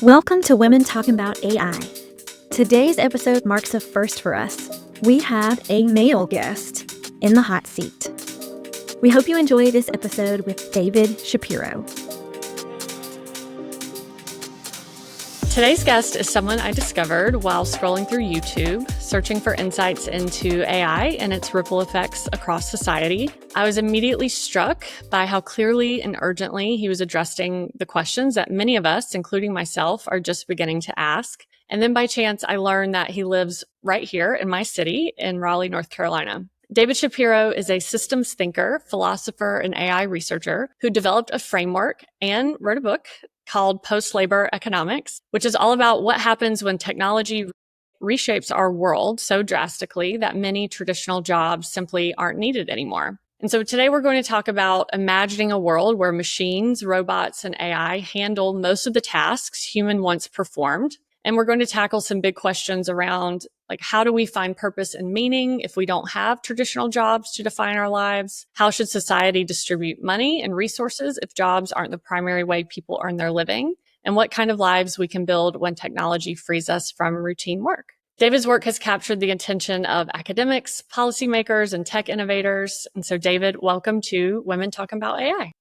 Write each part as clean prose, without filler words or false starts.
Welcome to Women Talking About AI. Today's episode marks a first for us. We have a male guest in the hot seat. We hope you enjoy this episode with David Shapiro. Today's guest is someone I discovered while scrolling through YouTube, searching for insights into AI and its ripple effects across society. I was immediately struck by how clearly and urgently he was addressing the questions that many of us, including myself, are just beginning to ask. And then by chance, I learned that he lives right here in my city in Raleigh, North Carolina. David Shapiro is a systems thinker, philosopher, and AI researcher who developed a framework and wrote a book called Post-Labor Economics, which is all about what happens when technology reshapes our world so drastically that many traditional jobs simply aren't needed anymore. And so today we're going to talk about imagining a world where machines, robots, and AI handle most of the tasks human once performed. And we're going to tackle some big questions around, like, how do we find purpose and meaning if we don't have traditional jobs to define our lives? How should society distribute money and resources if jobs aren't the primary way people earn their living? And what kind of lives we can build when technology frees us from routine work? David's work has captured the attention of academics, policymakers, and tech innovators. And so, David, welcome to Women Talking About AI.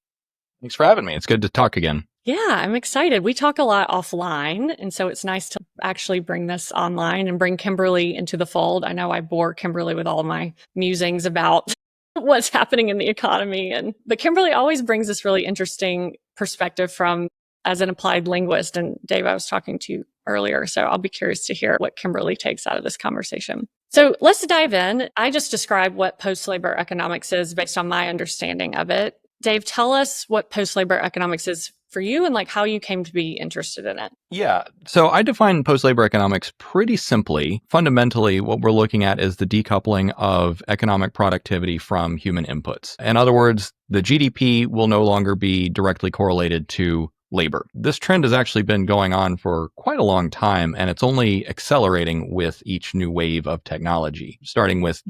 Thanks for having me. It's good to talk again. Yeah, I'm excited. We talk a lot offline, and so it's nice to actually bring this online and bring Kimberly into the fold. I know I bore Kimberly with all my musings about what's happening in the economy, but Kimberly always brings this really interesting perspective from as an applied linguist. And Dave, I was talking to you earlier, so I'll be curious to hear what Kimberly takes out of this conversation. So let's dive in. I just described what post-labor economics is based on my understanding of it. Dave, tell us what post-labor economics is for you and how you came to be interested in it. Yeah. So I define post-labor economics pretty simply. Fundamentally, what we're looking at is the decoupling of economic productivity from human inputs. In other words, the GDP will no longer be directly correlated to labor. This trend has actually been going on for quite a long time, and it's only accelerating with each new wave of technology, starting with,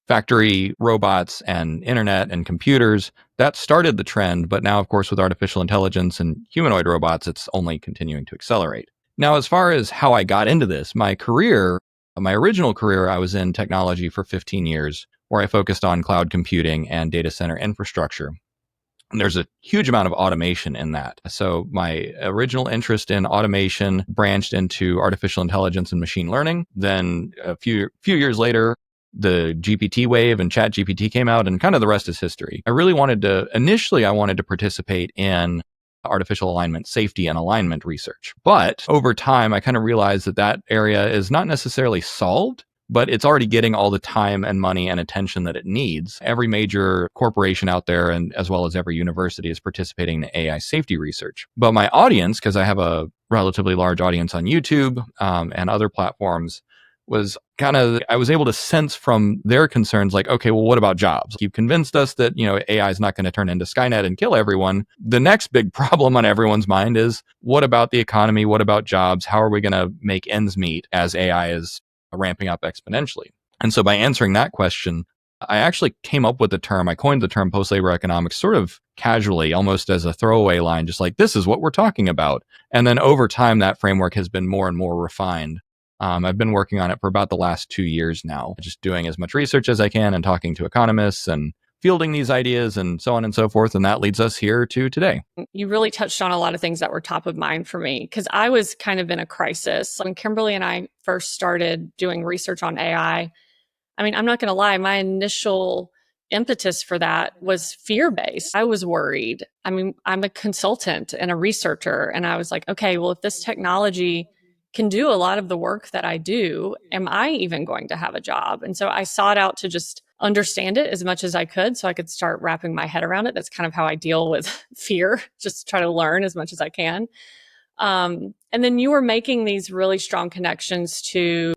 factory robots and internet and computers. That started the trend, but now, of course, with artificial intelligence and humanoid robots, it's only continuing to accelerate. Now, as far as how I got into this, my original career, I was in technology for 15 years, where I focused on cloud computing and data center infrastructure. And there's a huge amount of automation in that. So my original interest in automation branched into artificial intelligence and machine learning. Then a few years later, the GPT wave and ChatGPT came out, and kind of the rest is history. Initially I wanted to participate in artificial alignment safety and alignment research. But over time, I kind of realized that area is not necessarily solved, but it's already getting all the time and money and attention that it needs. Every major corporation out there, and as well as every university, is participating in AI safety research. But my audience, because I have a relatively large audience on YouTube and other platforms, I was able to sense from their concerns, okay, well, what about jobs? You've convinced us that, AI is not going to turn into Skynet and kill everyone. The next big problem on everyone's mind is, what about the economy? What about jobs? How are we going to make ends meet as AI is ramping up exponentially? And so by answering that question, I actually came up with the term. I coined the term post-labor economics sort of casually, almost as a throwaway line, just like, this is what we're talking about. And then over time, that framework has been more and more refined. I've been working on it for about the last 2 years now, just doing as much research as I can and talking to economists and fielding these ideas and so on and so forth. And that leads us here to today. You really touched on a lot of things that were top of mind for me, because I was kind of in a crisis. When Kimberly and I first started doing research on AI, I'm not going to lie, my initial impetus for that was fear-based. I was worried. I'm a consultant and a researcher, and I was like, okay, well, if this technology can do a lot of the work that I do, am I even going to have a job? And so I sought out to just understand it as much as I could so I could start wrapping my head around it. That's kind of how I deal with fear, just try to learn as much as I can. And then you were making these really strong connections to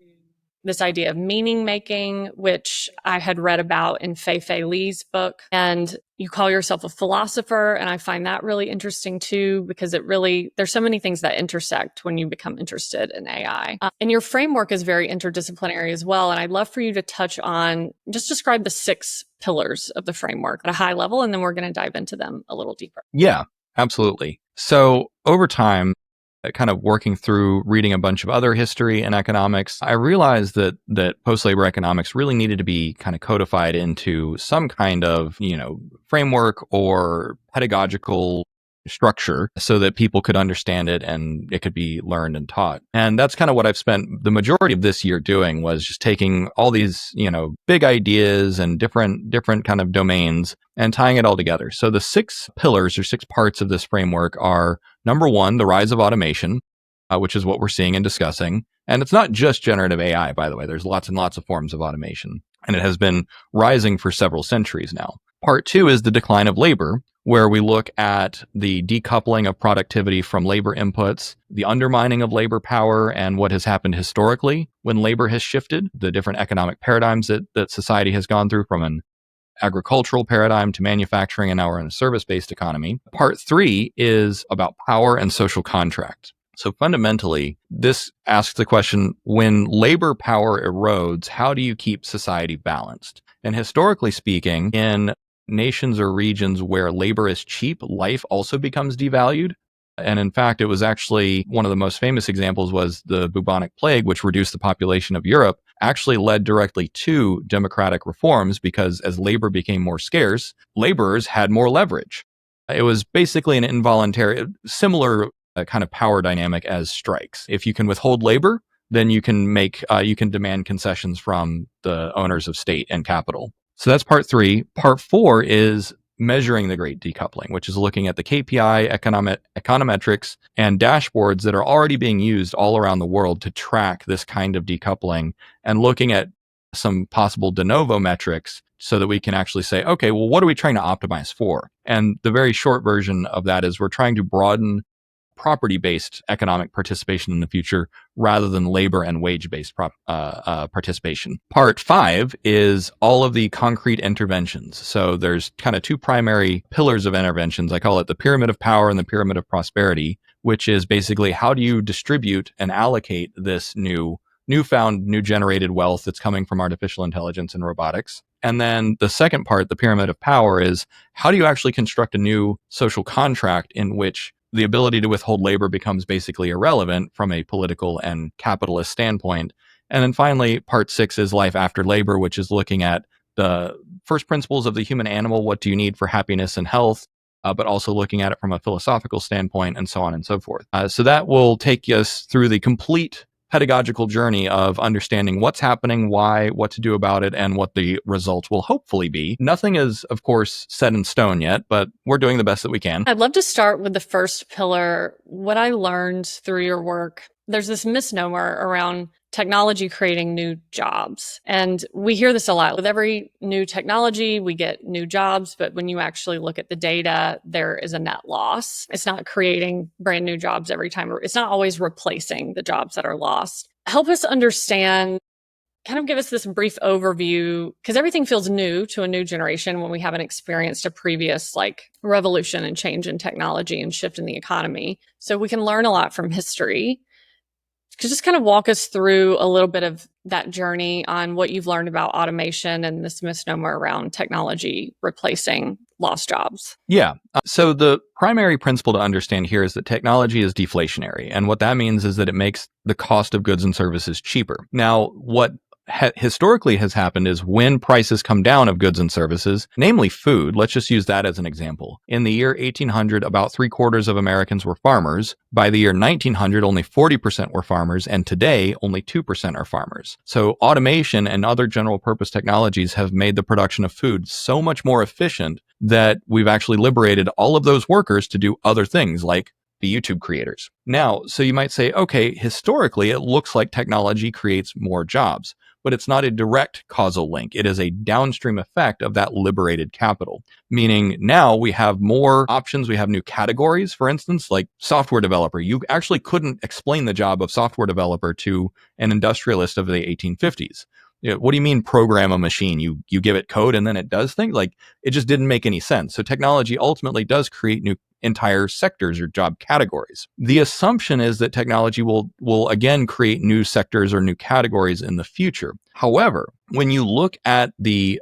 this idea of meaning making, which I had read about in Fei Li's book. And you call yourself a philosopher. And I find that really interesting too, because there's so many things that intersect when you become interested in AI. And your framework is very interdisciplinary as well. And I'd love for you to touch on, just describe the 6 pillars of the framework at a high level, and then we're going to dive into them a little deeper. Yeah, absolutely. So over time, kind of working through reading a bunch of other history and economics, I realized that post-labor economics really needed to be kind of codified into some kind of, framework or pedagogical structure so that people could understand it and it could be learned and taught. And that's kind of what I've spent the majority of this year doing, was just taking all these, big ideas and different kind of domains and tying it all together. So the 6 pillars or 6 parts of this framework are: number 1, the rise of automation, which is what we're seeing and discussing. And it's not just generative AI, by the way. There's lots and lots of forms of automation, and it has been rising for several centuries now. Part 2 is the decline of labor, where we look at the decoupling of productivity from labor inputs, the undermining of labor power, and what has happened historically when labor has shifted, the different economic paradigms that society has gone through, from an agricultural paradigm to manufacturing, and now we're in a service-based economy. Part 3 is about power and social contract. So fundamentally, this asks the question, when labor power erodes, how do you keep society balanced? And historically speaking, in nations or regions where labor is cheap, life also becomes devalued. And in fact, it was actually one of the most famous examples was the bubonic plague, which reduced the population of Europe, actually led directly to democratic reforms, because as labor became more scarce, laborers had more leverage. It was basically an involuntary, similar kind of power dynamic as strikes. If you can withhold labor, then you can demand concessions from the owners of state and capital. So that's part 3. Part 4 is measuring the great decoupling, which is looking at the KPI, econometrics, and dashboards that are already being used all around the world to track this kind of decoupling, and looking at some possible de novo metrics so that we can actually say, okay, well, what are we trying to optimize for? And the very short version of that is we're trying to broaden property-based economic participation in the future rather than labor and wage-based participation. Part 5 is all of the concrete interventions. So there's kind of 2 primary pillars of interventions. I call it the pyramid of power and the pyramid of prosperity, which is basically how do you distribute and allocate this new generated wealth that's coming from artificial intelligence and robotics. And then the second part, the pyramid of power, is how do you actually construct a new social contract in which the ability to withhold labor becomes basically irrelevant from a political and capitalist standpoint. And then finally, part 6 is life after labor, which is looking at the first principles of the human animal. What do you need for happiness and health? But also looking at it from a philosophical standpoint, and so on and so forth. So that will take us through the complete pedagogical journey of understanding what's happening, why, what to do about it, and what the results will hopefully be. Nothing is, of course, set in stone yet, but we're doing the best that we can. I'd love to start with the first pillar. What I learned through your work, there's this misnomer around technology creating new jobs. And we hear this a lot. With every new technology, we get new jobs. But when you actually look at the data, there is a net loss. It's not creating brand new jobs every time. It's not always replacing the jobs that are lost. Help us understand, kind of give us this brief overview, because everything feels new to a new generation when we haven't experienced a previous revolution and change in technology and shift in the economy. So we can learn a lot from history. Could you just kind of walk us through a little bit of that journey on what you've learned about automation and this misnomer around technology replacing lost jobs? Yeah. So the primary principle to understand here is that technology is deflationary. And what that means is that it makes the cost of goods and services cheaper. Now, what historically has happened is when prices come down of goods and services, namely food, let's just use that as an example. In the year 1800, about 3/4 of Americans were farmers. By the year 1900, only 40% were farmers. And today, only 2% are farmers. So automation and other general purpose technologies have made the production of food so much more efficient that we've actually liberated all of those workers to do other things like be YouTube creators. Now, so you might say, okay, historically, it looks like technology creates more jobs, but it's not a direct causal link. It is a downstream effect of that liberated capital, meaning now we have more options. We have new categories, for instance, like software developer. You actually couldn't explain the job of software developer to an industrialist of the 1850s. What do you mean program a machine? You give it code and then it does things? It just didn't make any sense. So technology ultimately does create new entire sectors or job categories. The assumption is that technology will again create new sectors or new categories in the future. However, when you look at the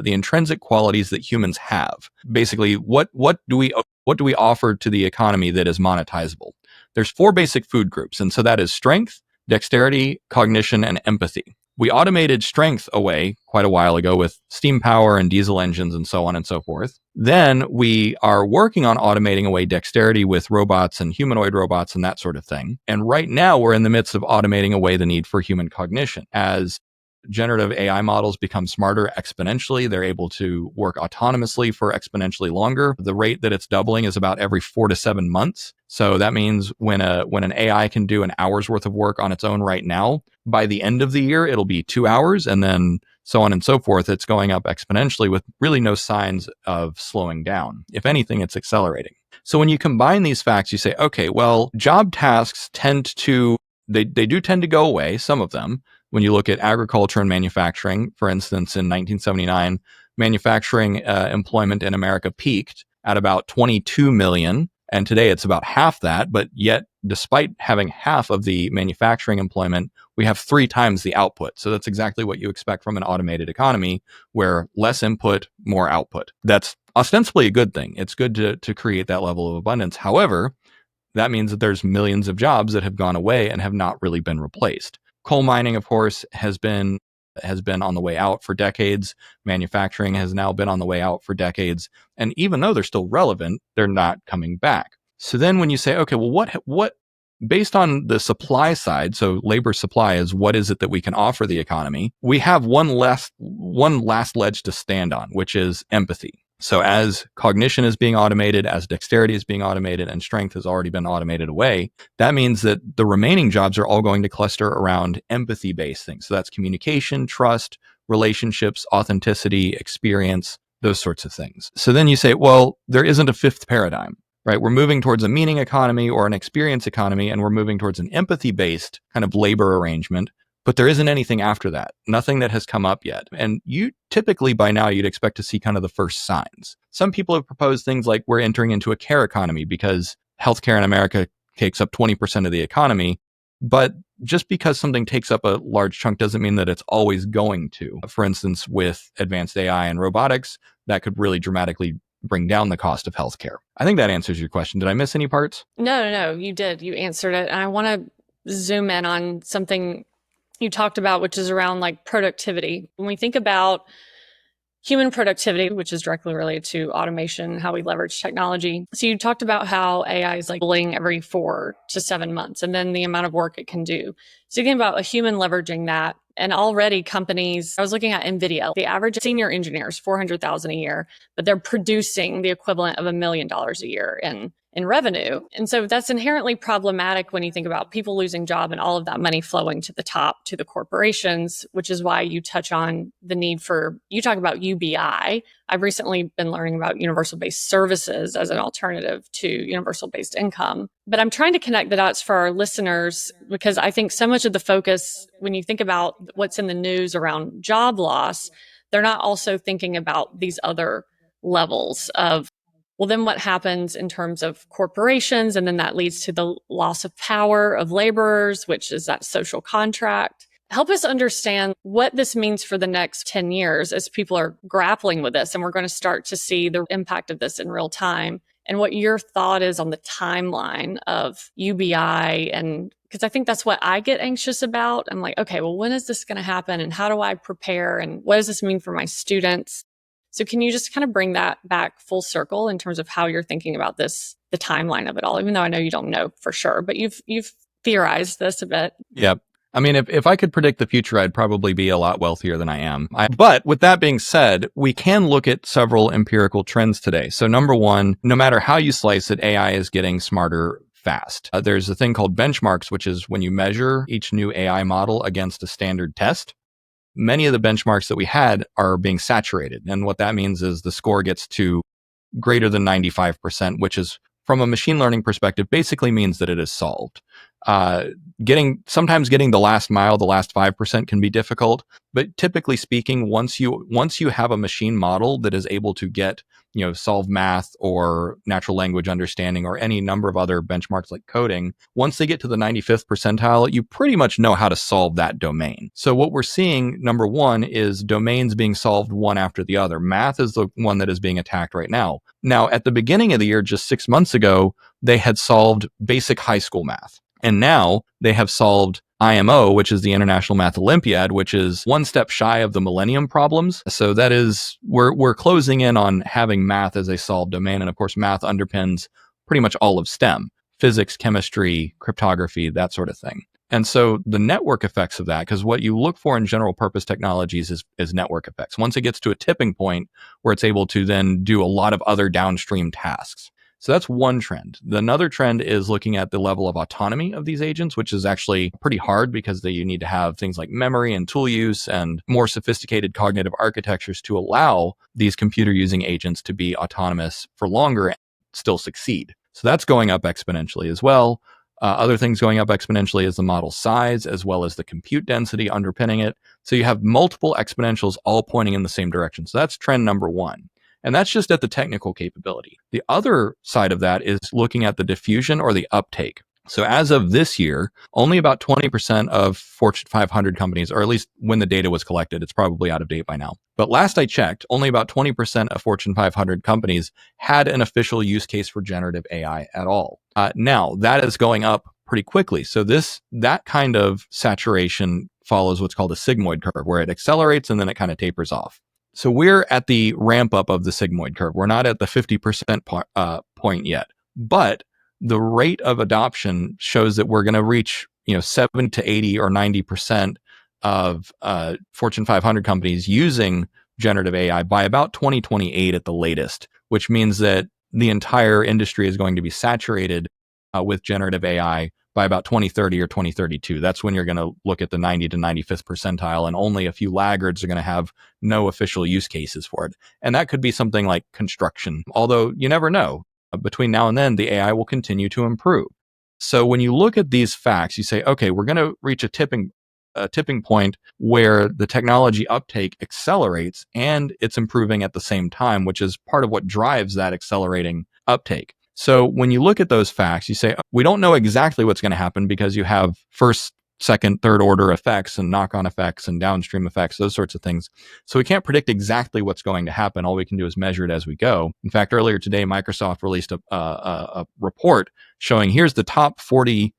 intrinsic qualities that humans have, basically what do we offer to the economy that is monetizable? there's 4 basic food groups. And so that is strength, dexterity, cognition, and empathy. We automated strength away quite a while ago with steam power and diesel engines and so on and so forth. Then we are working on automating away dexterity with robots and humanoid robots and that sort of thing. And right now we're in the midst of automating away the need for human cognition. As generative AI models become smarter exponentially, they're able to work autonomously for exponentially longer. The rate that it's doubling is about every 4 to 7 months. So that means when an AI can do an hour's worth of work on its own right now, by the end of the year, it'll be 2 hours, and then so on and so forth. It's going up exponentially with really no signs of slowing down. If anything, it's accelerating. So when you combine these facts, you say, okay, well, job tasks they do tend to go away, some of them. When you look at agriculture and manufacturing, for instance, in 1979, manufacturing employment in America peaked at about 22 million. And today it's about half that. But yet, despite having half of the manufacturing employment, we have 3 times the output. So that's exactly what you expect from an automated economy, where less input, more output. That's ostensibly a good thing. It's good to create that level of abundance. However, that means that there's millions of jobs that have gone away and have not really been replaced. Coal mining, of course, has been on the way out for decades. Manufacturing has now been on the way out for decades. And even though they're still relevant, they're not coming back. So then when you say, okay, well, what based on the supply side, so labor supply is what is it that we can offer the economy, we have one last ledge to stand on, which is empathy. So as cognition is being automated, as dexterity is being automated, and strength has already been automated away, that means that the remaining jobs are all going to cluster around empathy-based things. So that's communication, trust, relationships, authenticity, experience, those sorts of things. So then you say, well, there isn't a fifth paradigm, right? We're moving towards a meaning economy or an experience economy, and we're moving towards an empathy-based kind of labor arrangement. But there isn't anything after that, nothing that has come up yet. And you typically by now, you'd expect to see kind of the first signs. Some people have proposed things like we're entering into a care economy because healthcare in America takes up 20% of the economy. But just because something takes up a large chunk doesn't mean that it's always going to. For instance, with advanced AI and robotics, that could really dramatically bring down the cost of healthcare. I think that answers your question. Did I miss any parts? No, you did. You answered it. And I want to zoom in on something you talked about, which is around like productivity. When we think about human productivity, which is directly related to automation, how we leverage technology. So you talked about how AI is like doubling every 4 to 7 months, and then the amount of work it can do. So thinking about a human leveraging that, and already companies, I was looking at NVIDIA, the average senior engineer is $400,000 a year, but they're producing the equivalent of $1 million a year in revenue. And so that's inherently problematic when you think about people losing job and all of that money flowing to the top, to the corporations, which is why you touch on the need for, you talk about UBI. I've recently been learning about universal-based services as an alternative to universal-based income. But I'm trying to connect the dots for our listeners because I think so much of the focus, when you think about what's in the news around job loss, they're not also thinking about these other levels of, well, then what happens in terms of corporations? And then that leads to the loss of power of laborers, which is that social contract. Help us understand what this means for the next 10 years as people are grappling with this. And we're going to start to see the impact of this in real time, and what your thought is on the timeline of UBI. And because I think that's what I get anxious about. I'm like, okay, well, when is this going to happen? And how do I prepare? And what does this mean for my students? So can you just kind of bring that back full circle in terms of how you're thinking about this, the timeline of it all, even though I know you don't know for sure, but you've theorized this a bit. Yep. I mean, if I could predict the future, I'd probably be a lot wealthier than I am. But with that being said, we can look at several empirical trends today. So number one, no matter how you slice it, AI is getting smarter fast. There's a thing called benchmarks, which is when you measure each new AI model against a standard test. Many of the benchmarks that we had are being saturated. And what that means is the score gets to greater than 95%, which is, from a machine learning perspective, basically means that it is solved. Sometimes getting the last mile, the last 5% can be difficult, but typically speaking, once you have a machine model that is able to get, solve math or natural language understanding or any number of other benchmarks like coding, once they get to the 95th percentile, you pretty much know how to solve that domain. So what we're seeing, number one, is domains being solved one after the other. Math is the one that is being attacked right now. Now, at the beginning of the year, just 6 months ago, they had solved basic high school math. And now they have solved IMO, which is the International Math Olympiad, which is one step shy of the Millennium Problems. So that is, we're closing in on having math as a solved domain. And of course, math underpins pretty much all of STEM, physics, chemistry, cryptography, that sort of thing. And so the network effects of that, because what you look for in general purpose technologies is network effects. Once it gets to a tipping point where it's able to then do a lot of other downstream tasks. So that's one trend. Another trend is looking at the level of autonomy of these agents, which is actually pretty hard because you need to have things like memory and tool use and more sophisticated cognitive architectures to allow these computer using agents to be autonomous for longer and still succeed. So that's going up exponentially as well. Other things going up exponentially is the model size as well as the compute density underpinning it. So you have multiple exponentials all pointing in the same direction. So that's trend number one. And that's just at the technical capability. The other side of that is looking at the diffusion or the uptake. So as of this year, only about 20% of Fortune 500 companies, or at least when the data was collected, it's probably out of date by now. But last I checked, only about 20% of Fortune 500 companies had an official use case for generative AI at all. Now, that is going up pretty quickly. So that kind of saturation follows what's called a sigmoid curve, where it accelerates and then it kind of tapers off. So we're at the ramp up of the sigmoid curve. We're not at the 50% point yet, but the rate of adoption shows that we're going to reach, 70 to 80 or 90% of Fortune 500 companies using generative AI by about 2028 at the latest, which means that the entire industry is going to be saturated with generative AI by about 2030 or 2032. That's when you're going to look at the 90 to 95th percentile, and only a few laggards are going to have no official use cases for it. And that could be something like construction, although you never know. Between now and then, the AI will continue to improve. So when you look at these facts, you say, okay, we're going to reach a tipping point where the technology uptake accelerates and it's improving at the same time, which is part of what drives that accelerating uptake. So when you look at those facts, you say, we don't know exactly what's going to happen because you have first, second, third order effects and knock-on effects and downstream effects, those sorts of things. So we can't predict exactly what's going to happen. All we can do is measure it as we go. In fact, earlier today, Microsoft released a report showing here's the top 40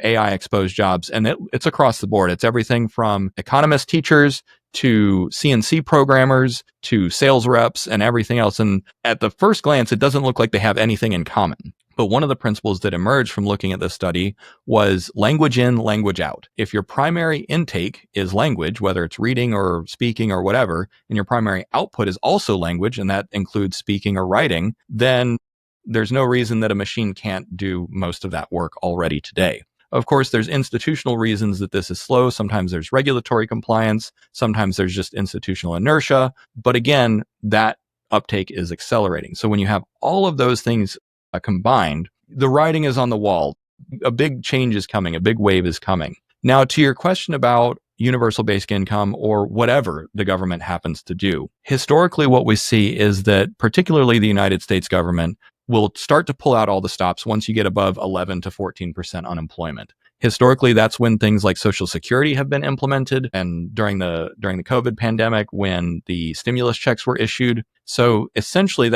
AI exposed jobs, and it's across the board. It's everything from economist teachers to CNC programmers to sales reps and everything else. And at the first glance, it doesn't look like they have anything in common. But one of the principles that emerged from looking at this study was language in, language out. If your primary intake is language, whether it's reading or speaking or whatever, and your primary output is also language, and that includes speaking or writing, then there's no reason that a machine can't do most of that work already today. Of course, there's institutional reasons that this is slow. Sometimes there's regulatory compliance. Sometimes there's just institutional inertia. But again, that uptake is accelerating. So when you have all of those things combined, the writing is on the wall. A big change is coming. A big wave is coming. Now, to your question about universal basic income or whatever the government happens to do, historically, what we see is that particularly the United States government will start to pull out all the stops once you get above 11 to 14% unemployment. Historically, that's when things like Social Security have been implemented, and during the COVID pandemic, when the stimulus checks were issued. So essentially,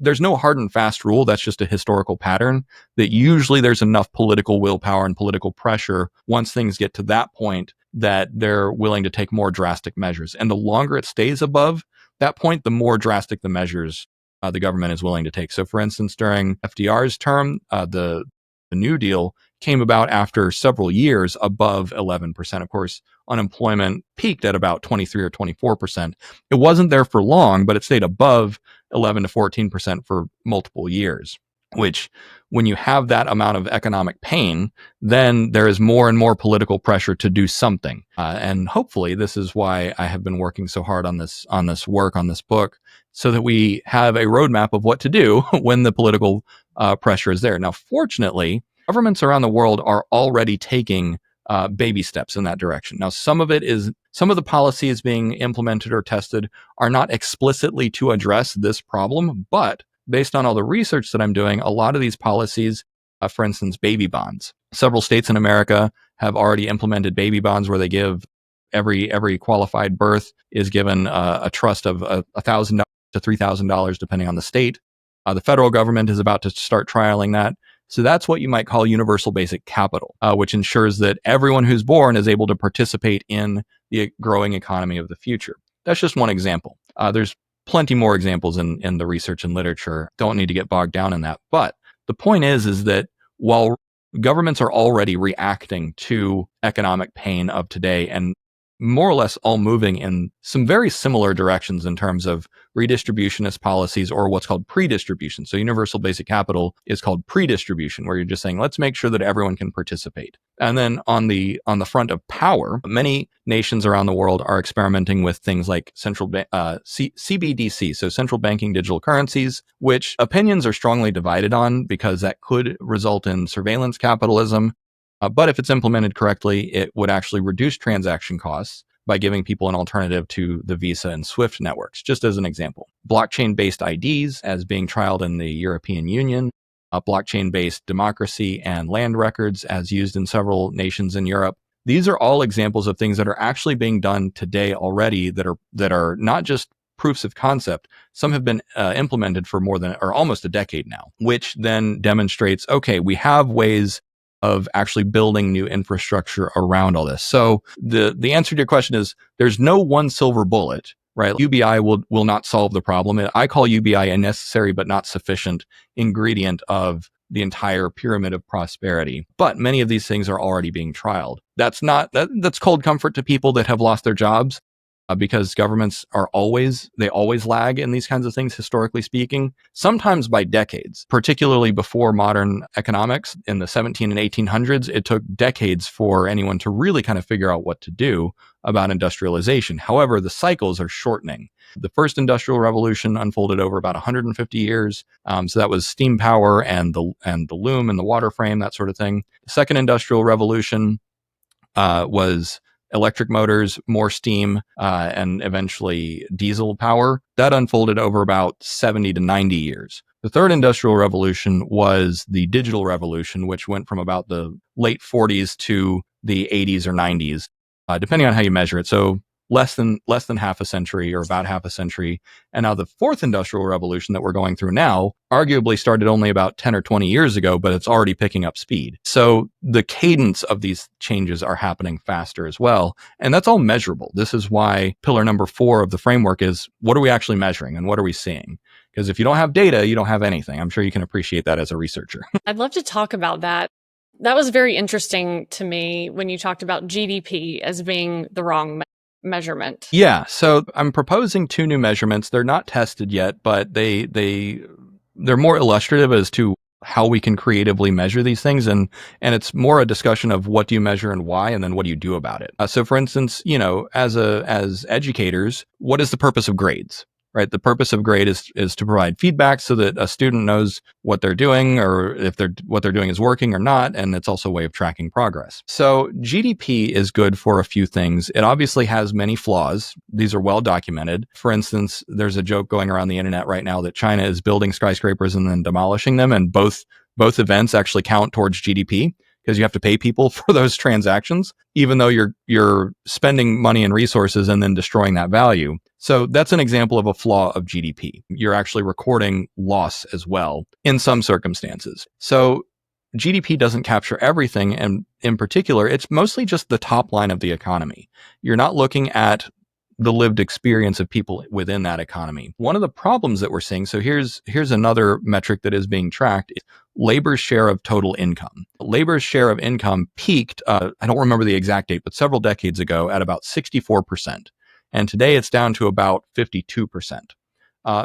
there's no hard and fast rule. That's just a historical pattern that usually there's enough political willpower and political pressure once things get to that point that they're willing to take more drastic measures. And the longer it stays above that point, the more drastic the measures the government is willing to take. So for instance, during FDR's term, the New Deal came about after several years above 11%. Of course, unemployment peaked at about 23 or 24%. It wasn't there for long, but it stayed above 11 to 14% for multiple years, which when you have that amount of economic pain, then there is more and more political pressure to do something. And hopefully this is why I have been working so hard on this book, so that we have a roadmap of what to do when the political pressure is there. Now, fortunately, governments around the world are already taking baby steps in that direction. Now, some of the policies being implemented or tested are not explicitly to address this problem, but based on all the research that I'm doing, a lot of these policies, for instance, baby bonds. Several states in America have already implemented baby bonds where they give every qualified birth is given a trust of $1,000 to $3,000, depending on the state. The federal government is about to start trialing that. So that's what you might call universal basic capital, which ensures that everyone who's born is able to participate in the growing economy of the future. That's just one example. There's plenty more examples in the research and literature. Don't need to get bogged down in that. But the point is that while governments are already reacting to economic pain of today and more or less all moving in some very similar directions in terms of redistributionist policies or what's called pre-distribution. So universal basic capital is called pre-distribution, where you're just saying, let's make sure that everyone can participate. And then on the front of power, many nations around the world are experimenting with things like CBDC, so central banking digital currencies, which opinions are strongly divided on because that could result in surveillance capitalism. But if it's implemented correctly, it would actually reduce transaction costs by giving people an alternative to the Visa and SWIFT networks, just as an example. Blockchain-based IDs as being trialed in the European Union, blockchain-based democracy and land records as used in several nations in Europe. These are all examples of things that are actually being done today already that are not just proofs of concept. Some have been implemented for more than or almost a decade now, which then demonstrates, okay, we have ways of actually building new infrastructure around all this. So the answer to your question is there's no one silver bullet, right? UBI will not solve the problem. I call UBI a necessary but not sufficient ingredient of the entire pyramid of prosperity. But many of these things are already being trialed. That's cold comfort to people that have lost their jobs. Because governments always lag in these kinds of things, historically speaking, sometimes by decades, particularly before modern economics in the 17 and 1800s. It took decades for anyone to really kind of figure out what to do about industrialization. However, the cycles are shortening. The first industrial revolution unfolded over about 150 years. So that was steam power and the loom and the water frame, that sort of thing. The second industrial revolution was electric motors, more steam, and eventually diesel power. That unfolded over about 70 to 90 years. The third industrial revolution was the digital revolution, which went from about the late 40s to the 80s or 90s, depending on how you measure it. So less than half a century or about half a century. And now the fourth industrial revolution that we're going through now arguably started only about 10 or 20 years ago, but it's already picking up speed. So the cadence of these changes are happening faster as well. And that's all measurable. This is why pillar number 4 of the framework is, what are we actually measuring and what are we seeing? Because if you don't have data, you don't have anything. I'm sure you can appreciate that as a researcher. I'd love to talk about that. That was very interesting to me when you talked about GDP as being the wrong measurement. Yeah, so I'm proposing 2 new measurements. They're not tested yet, but they're more illustrative as to how we can creatively measure these things, and it's more a discussion of what do you measure and why, and then what do you do about it. So, for instance, as educators, what is the purpose of grades? Right, the purpose of grade is to provide feedback so that a student knows what they're doing or if what they're doing is working or not, and it's also a way of tracking progress. So GDP is good for a few things. It obviously has many flaws. These are well documented. For instance, there's a joke going around the internet right now that China is building skyscrapers and then demolishing them, and both events actually count towards GDP. Because you have to pay people for those transactions, even though you're spending money and resources and then destroying that value. So that's an example of a flaw of GDP. You're actually recording loss as well in some circumstances. So GDP doesn't capture everything, and in particular, it's mostly just the top line of the economy. You're not looking at the lived experience of people within that economy. One of the problems that we're seeing, so here's another metric that is being tracked, is labor's share of total income. Labor's share of income peaked, I don't remember the exact date, but several decades ago at about 64%. And today it's down to about 52%,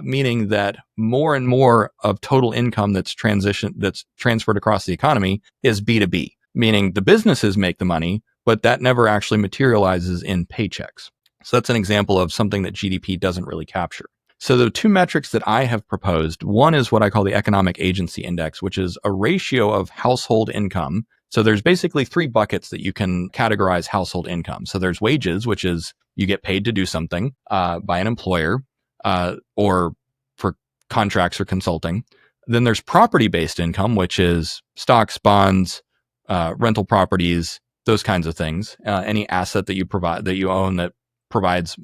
meaning that more and more of total income that's transferred across the economy is B2B, meaning the businesses make the money, but that never actually materializes in paychecks. So that's an example of something that GDP doesn't really capture. So the 2 metrics that I have proposed, one is what I call the Economic Agency Index, which is a ratio of household income. So there's basically 3 buckets that you can categorize household income. So there's wages, which is you get paid to do something by an employer or for contracts or consulting. Then there's property-based income, which is stocks, bonds, rental properties, those kinds of things. Any asset that you own that provides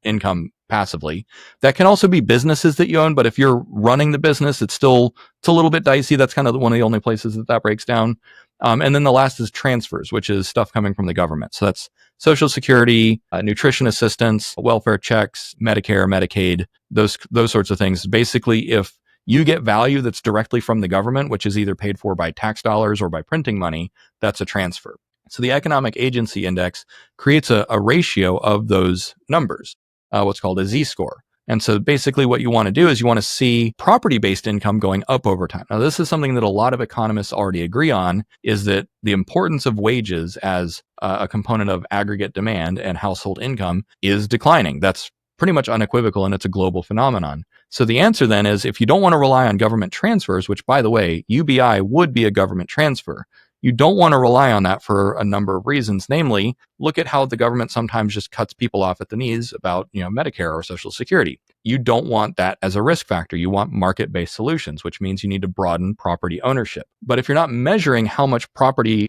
income passively. That can also be businesses that you own, but if you're running the business, it's a little bit dicey. That's kind of one of the only places that breaks down. And then the last is transfers, which is stuff coming from the government. So that's Social Security, nutrition assistance, welfare checks, Medicare, Medicaid, those sorts of things. Basically, if you get value that's directly from the government, which is either paid for by tax dollars or by printing money, that's a transfer. So the Economic Agency Index creates a ratio of those numbers, what's called a Z-score. And so basically what you want to do is you want to see property-based income going up over time. Now, this is something that a lot of economists already agree on, is that the importance of wages as a component of aggregate demand and household income is declining. That's pretty much unequivocal, and it's a global phenomenon. So the answer then is, if you don't want to rely on government transfers, which, by the way, UBI would be a government transfer, you don't want to rely on that for a number of reasons. Namely, look at how the government sometimes just cuts people off at the knees about, Medicare or Social Security. You don't want that as a risk factor. You want market-based solutions, which means you need to broaden property ownership. But if you're not measuring how much property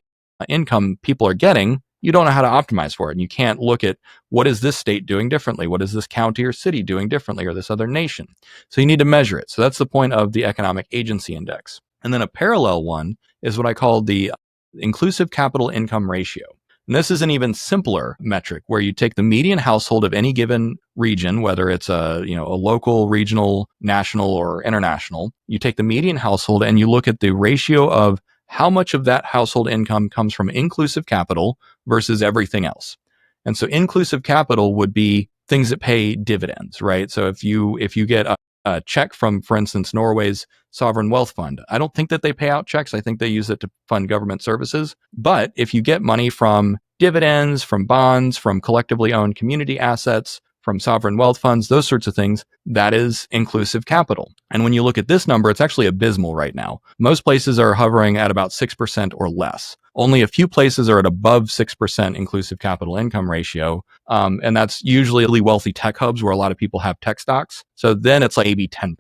income people are getting, you don't know how to optimize for it. And you can't look at, what is this state doing differently? What is this county or city doing differently, or this other nation? So you need to measure it. So that's the point of the Economic Agency Index. And then a parallel one is what I call the inclusive capital income ratio. And this is an even simpler metric, where you take the median household of any given region, whether it's a local, regional, national, or international. You take the median household and you look at the ratio of how much of that household income comes from inclusive capital versus everything else. And so inclusive capital would be things that pay dividends, right? So if you get a check from, for instance, Norway's sovereign wealth fund, I don't think that they pay out checks. I think they use it to fund government services. But if you get money from dividends, from bonds, from collectively owned community assets, from sovereign wealth funds, those sorts of things, that is inclusive capital. And when you look at this number, it's actually abysmal right now. Most places are hovering at about 6% or less. Only a few places are at above 6% inclusive capital income ratio. And that's usually really wealthy tech hubs where a lot of people have tech stocks. So then it's like maybe 10%.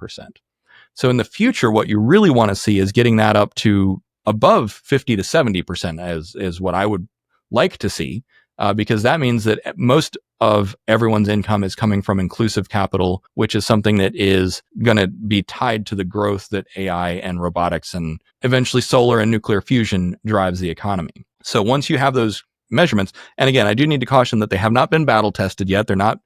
So in the future, what you really want to see is getting that up to above 50 to 70% is what I would like to see, because that means that most of everyone's income is coming from inclusive capital, which is something that is going to be tied to the growth that AI and robotics and eventually solar and nuclear fusion drives the economy. So once you have those measurements, and again, I do need to caution that they have not been battle tested yet. They're not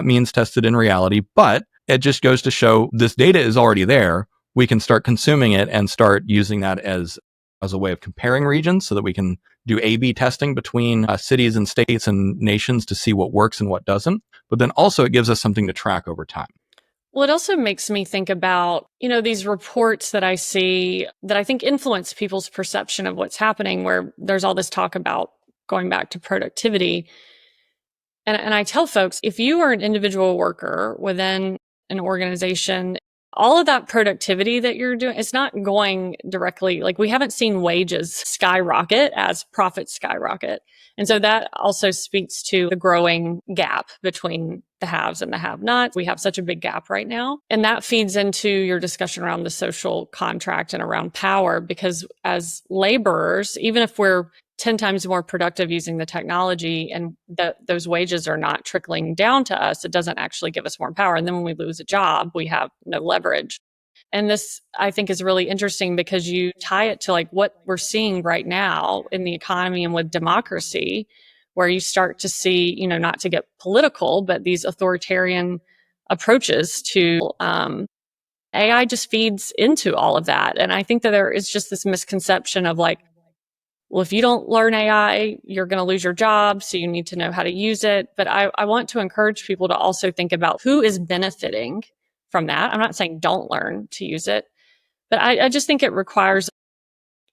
means tested in reality, but it just goes to show this data is already there. We can start consuming it and start using that as a way of comparing regions, so that we can do A/B testing between cities and states and nations to see what works and what doesn't. But then also it gives us something to track over time. Well, it also makes me think about, these reports that I see that I think influence people's perception of what's happening, where there's all this talk about going back to productivity. And I tell folks, if you are an individual worker within an organization, all of that productivity that you're doing, it's not going directly, like, we haven't seen wages skyrocket as profits skyrocket. And so that also speaks to the growing gap between the haves and the have-nots. We have such a big gap right now. And that feeds into your discussion around the social contract and around power, because as laborers, even if we're 10 times more productive using the technology and those wages are not trickling down to us, it doesn't actually give us more power. And then when we lose a job, we have no leverage. And this, I think, is really interesting, because you tie it to like what we're seeing right now in the economy and with democracy, where you start to see, not to get political, but these authoritarian approaches to AI just feeds into all of that. And I think that there is just this misconception of like, well, if you don't learn AI, you're going to lose your job, so you need to know how to use it. But I want to encourage people to also think about who is benefiting from that. I'm not saying don't learn to use it, but I just think it requires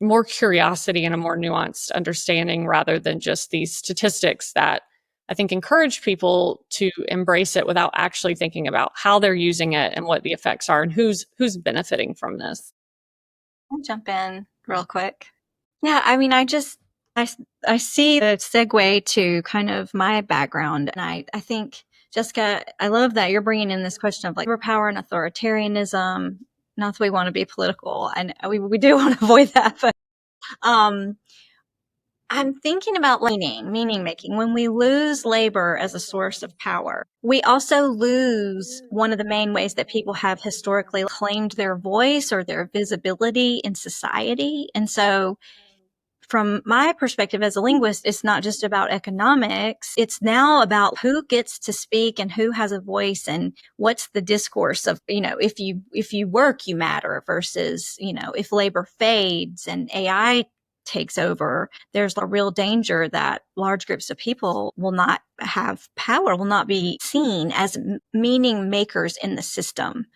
more curiosity and a more nuanced understanding, rather than just these statistics that I think encourage people to embrace it without actually thinking about how they're using it and what the effects are and who's benefiting from this. I'll jump in real quick. Yeah, I mean, I see the segue to kind of my background. And I think, Jessica, I love that you're bringing in this question of like power and authoritarianism. Not that we want to be political, and we do want to avoid that. But I'm thinking about meaning making. When we lose labor as a source of power, we also lose one of the main ways that people have historically claimed their voice or their visibility in society. And so from my perspective as a linguist, it's not just about economics. It's now about who gets to speak and who has a voice and what's the discourse of, if you work, you matter versus, if labor fades and AI takes over, there's a real danger that large groups of people will not have power, will not be seen as meaning makers in the system.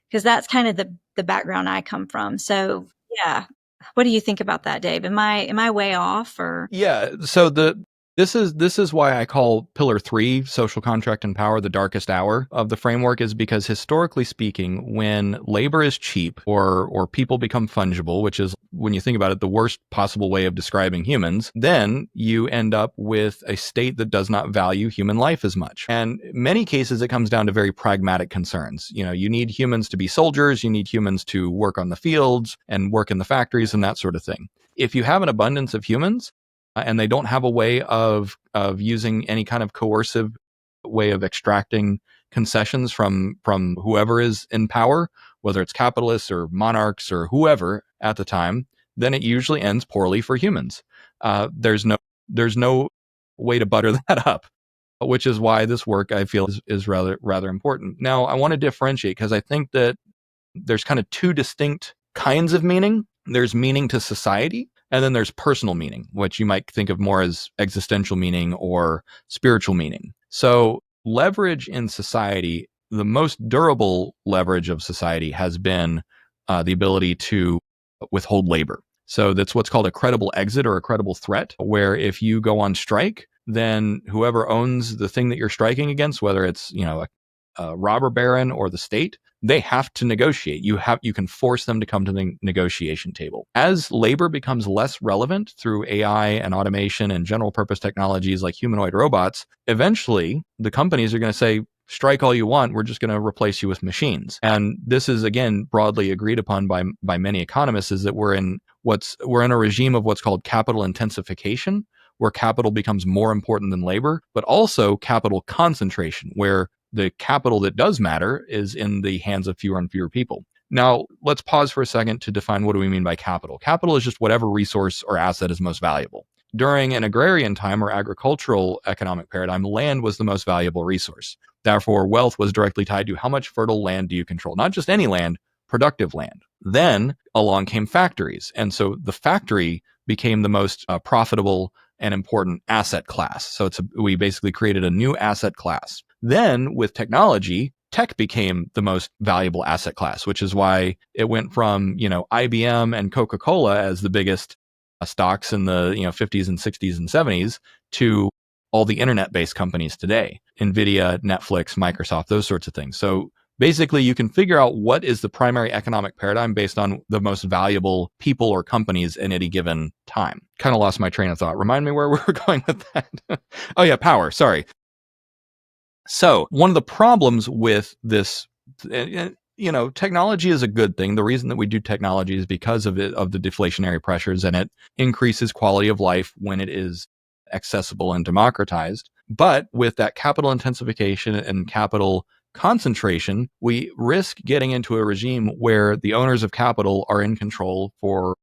Because that's kind of the background I come from. So yeah. What do you think about that, Dave? Am I way off or? Yeah. So this is why I call Pillar 3, social contract and power, the darkest hour of the framework, is because historically speaking, when labor is cheap or people become fungible, which is, when you think about it, the worst possible way of describing humans, then you end up with a state that does not value human life as much. And in many cases, it comes down to very pragmatic concerns. You need humans to be soldiers, you need humans to work on the fields and work in the factories and that sort of thing. If you have an abundance of humans, and they don't have a way of using any kind of coercive way of extracting concessions from whoever is in power, whether it's capitalists or monarchs or whoever at the time, then it usually ends poorly for humans. There's no way to butter that up, which is why this work, I feel, is rather important. Now, I want to differentiate, because I think that there's kind of two distinct kinds of meaning. There's meaning to society, and then there's personal meaning, which you might think of more as existential meaning or spiritual meaning. So leverage in society, the most durable leverage of society has been the ability to withhold labor. So that's what's called a credible exit or a credible threat, where if you go on strike, then whoever owns the thing that you're striking against, whether it's a robber baron or the state, they have to negotiate. You can force them to come to the negotiation table. As labor becomes less relevant through AI and automation and general purpose technologies like humanoid robots, eventually the companies are going to say, strike all you want, we're just going to replace you with machines. And this is, again, broadly agreed upon by many economists, is that we're in a regime of what's called capital intensification, where capital becomes more important than labor, but also capital concentration, where the capital that does matter is in the hands of fewer and fewer people. Now, let's pause for a second to define what do we mean by capital. Capital is just whatever resource or asset is most valuable. During an agrarian time or agricultural economic paradigm, land was the most valuable resource. Therefore, wealth was directly tied to how much fertile land do you control? Not just any land, productive land. Then along came factories. And so the factory became the most profitable and important asset class. So we basically created a new asset class. Then with technology, tech became the most valuable asset class, which is why it went from, IBM and Coca-Cola as the biggest stocks in the 50s and 60s and 70s to all the internet-based companies today, NVIDIA, Netflix, Microsoft, those sorts of things. So basically, you can figure out what is the primary economic paradigm based on the most valuable people or companies in any given time. Kind of lost my train of thought. Remind me where we were going with that. Oh yeah, power. Sorry. So one of the problems with this, technology is a good thing. The reason that we do technology is because of the deflationary pressures, and it increases quality of life when it is accessible and democratized. But with that capital intensification and capital concentration, we risk getting into a regime where the owners of capital are in control for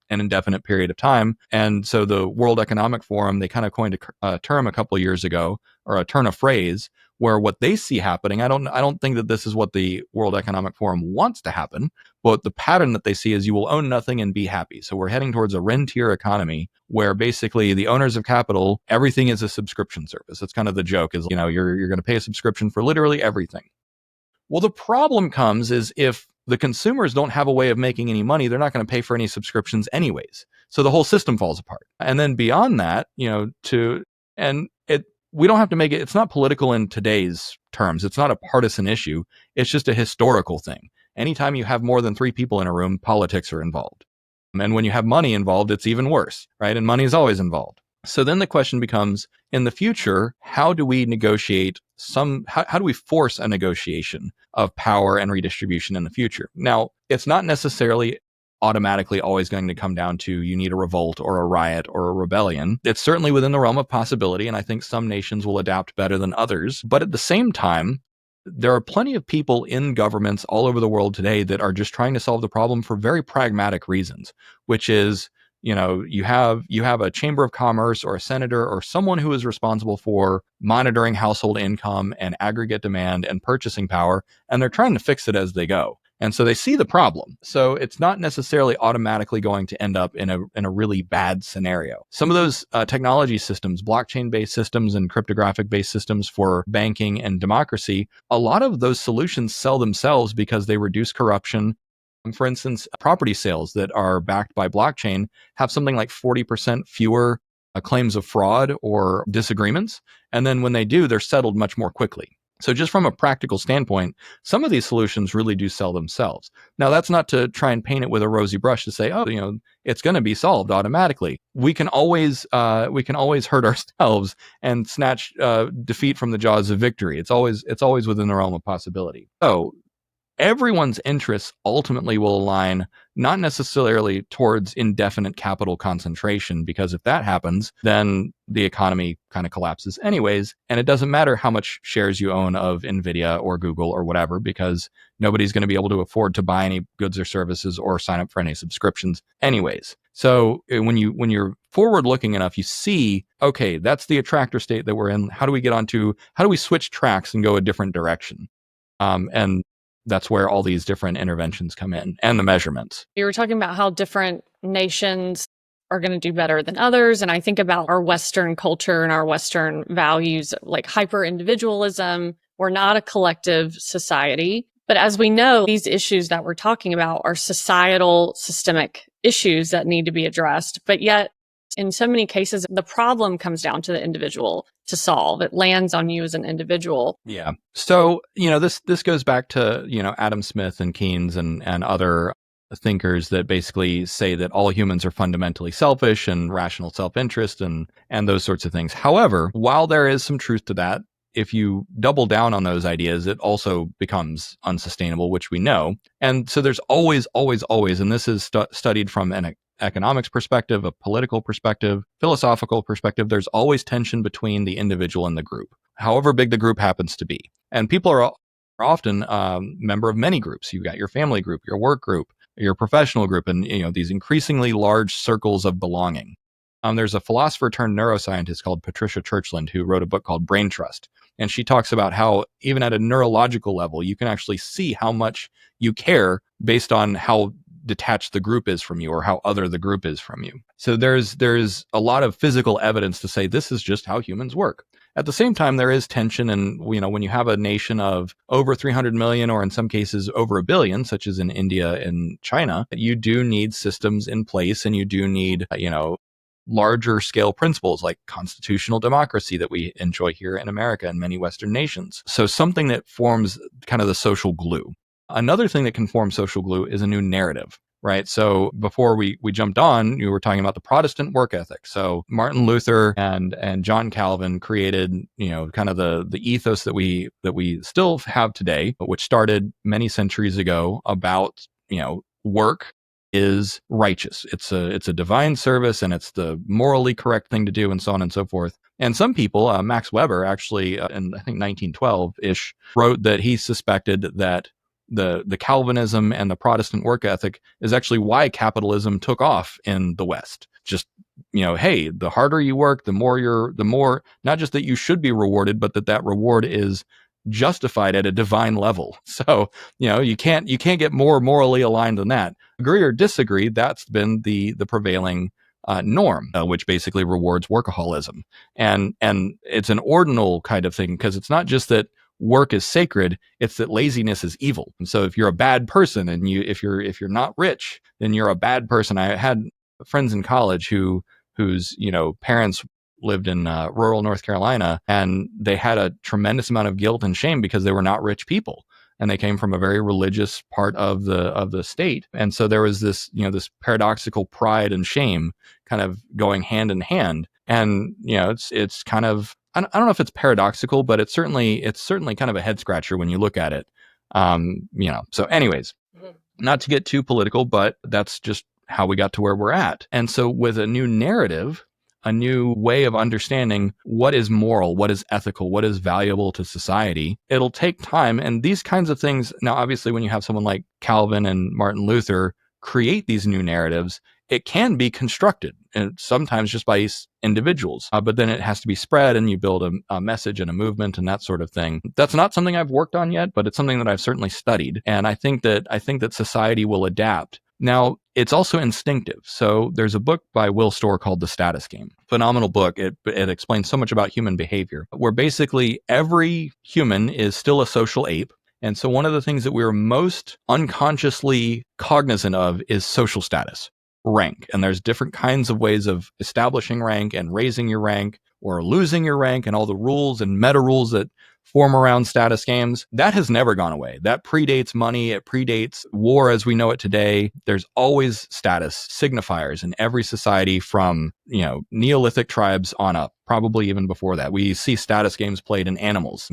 an indefinite period of time. And so the World Economic Forum, they kind of coined a term a couple of years ago, or a turn of phrase, where what they see happening, I don't think that this is what the World Economic Forum wants to happen, but the pattern that they see is you will own nothing and be happy. So we're heading towards a rentier economy where basically the owners of capital, everything is a subscription service. That's kind of the joke, is, you're going to pay a subscription for literally everything. Well, the problem comes is if the consumers don't have a way of making any money, they're not going to pay for any subscriptions anyways. So the whole system falls apart. And then beyond that, we don't have to make it, it's not political in today's terms. It's not a partisan issue. It's just a historical thing. Anytime you have more than 3 people in a room, politics are involved. And when you have money involved, it's even worse, right? And money is always involved. So then the question becomes, in the future, how do we negotiate how do we force a negotiation of power and redistribution in the future? Now, it's not necessarily automatically always going to come down to you need a revolt or a riot or a rebellion. It's certainly within the realm of possibility, and I think some nations will adapt better than others. But at the same time, there are plenty of people in governments all over the world today that are just trying to solve the problem for very pragmatic reasons, which is, you have a chamber of commerce or a senator or someone who is responsible for monitoring household income and aggregate demand and purchasing power, and they're trying to fix it as they go. And so they see the problem. So it's not necessarily automatically going to end up in a really bad scenario. Some of those technology systems, blockchain-based systems and cryptographic-based systems for banking and democracy, a lot of those solutions sell themselves because they reduce corruption. For instance, property sales that are backed by blockchain have something like 40% fewer claims of fraud or disagreements. And then when they do, they're settled much more quickly. So just from a practical standpoint, some of these solutions really do sell themselves. Now, that's not to try and paint it with a rosy brush to say, it's going to be solved automatically. We can always hurt ourselves and snatch defeat from the jaws of victory. It's always within the realm of possibility. So everyone's interests ultimately will align not necessarily towards indefinite capital concentration, because if that happens, then the economy kind of collapses anyways. And it doesn't matter how much shares you own of NVIDIA or Google or whatever, because nobody's going to be able to afford to buy any goods or services or sign up for any subscriptions anyways. So when you're forward looking enough, you see, okay, that's the attractor state that we're in. How do we switch tracks and go a different direction? And that's where all these different interventions come in, and the measurements. You were talking about how different nations are going to do better than others. And I think about our Western culture and our Western values, like hyper-individualism. We're not a collective society. But as we know, these issues that we're talking about are societal, systemic issues that need to be addressed. But yet, in so many cases, the problem comes down to the individual to solve. It lands on you as an individual. Yeah. So, this goes back to, Adam Smith and Keynes and other thinkers that basically say that all humans are fundamentally selfish and rational self-interest and those sorts of things. However, while there is some truth to that, if you double down on those ideas, it also becomes unsustainable, which we know. And so there's always, and this is studied from an economics perspective, a political perspective, philosophical perspective, there's always tension between the individual and the group, however big the group happens to be. And people are often member of many groups. You've got your family group, your work group, your professional group, and these increasingly large circles of belonging. There's a philosopher turned neuroscientist called Patricia Churchland who wrote a book called Brain Trust. And she talks about how even at a neurological level, you can actually see how much you care based on how detached the group is from you or how other the group is from you. So there's a lot of physical evidence to say this is just how humans work. At the same time, there is tension, and when you have a nation of over 300 million, or in some cases over 1 billion, such as in India and China, you do need systems in place, and you do need larger scale principles like constitutional democracy that we enjoy here in America and many Western nations. So something that forms kind of the social glue. Another thing that can form social glue is a new narrative, right? So before we jumped on, you were talking about the Protestant work ethic. So Martin Luther and John Calvin created, kind of the ethos that we still have today, but which started many centuries ago about, work is righteous. It's a divine service, and it's the morally correct thing to do, and so on and so forth. And some people, Max Weber actually, in I think 1912-ish, wrote that he suspected that the Calvinism and the Protestant work ethic is actually why capitalism took off in the West. Just, hey, the harder you work, the more, not just that you should be rewarded, but that reward is justified at a divine level. So, you can't get more morally aligned than that. Agree or disagree, that's been the prevailing norm, which basically rewards workaholism. And it's an ordinal kind of thing, because it's not just that work is sacred, it's that laziness is evil. And so if you're a bad person and if you're not rich, then you're a bad person. I had friends in college whose parents lived in rural North Carolina, and they had a tremendous amount of guilt and shame because they were not rich people, and they came from a very religious part of the state. And so there was this this paradoxical pride and shame kind of going hand in hand. And it's kind of, I don't know if it's paradoxical, but it's certainly kind of a head scratcher when you look at it. So anyways, Not to get too political, but that's just how we got to where we're at. And so with a new narrative, a new way of understanding what is moral, what is ethical, what is valuable to society, it'll take time. And these kinds of things, now, obviously, when you have someone like Calvin and Martin Luther create these new narratives, it can be constructed, and sometimes just by individuals, but then it has to be spread, and you build a message and a movement and that sort of thing. That's not something I've worked on yet, but it's something that I've certainly studied, and I think that society will adapt. Now, it's also instinctive. So there's a book by Will Storr called The Status Game. Phenomenal book. It explains so much about human behavior, where basically every human is still a social ape. And so one of the things that we're most unconsciously cognizant of is social status, rank. And there's different kinds of ways of establishing rank and raising your rank or losing your rank, and all the rules and meta rules that form around status games. That has never gone away. That predates money. It predates war as we know it today. There's always status signifiers in every society from, Neolithic tribes on up, probably even before that. We see status games played in animals,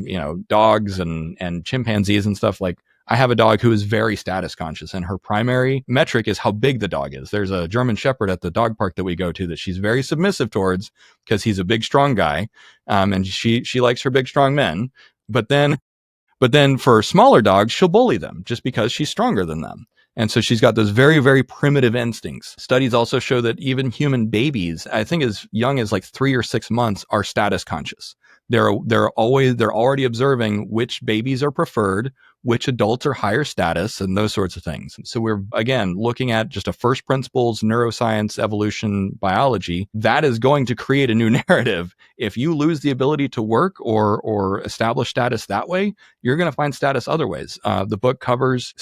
dogs and chimpanzees and stuff. Like, I have a dog who is very status conscious, and her primary metric is how big the dog is. There's a German Shepherd at the dog park that we go to that she's very submissive towards because he's a big, strong guy. And she likes her big, strong men. But then for smaller dogs, she'll bully them just because she's stronger than them. And so she's got those very, very primitive instincts. Studies also show that even human babies, I think as young as like 3 or 6 months, are status conscious. They're already observing which babies are preferred, which adults are higher status, and those sorts of things. So we're, again, looking at just a first principles neuroscience, evolution, biology. That is going to create a new narrative. If you lose the ability to work or establish status that way, you're going to find status other ways. The book covers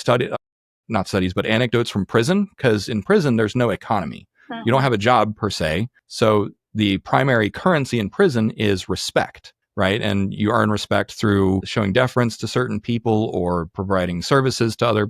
not studies, but anecdotes from prison, because in prison, there's no economy. You don't have a job per se. So the primary currency in prison is respect, right? And you earn respect through showing deference to certain people or providing services to other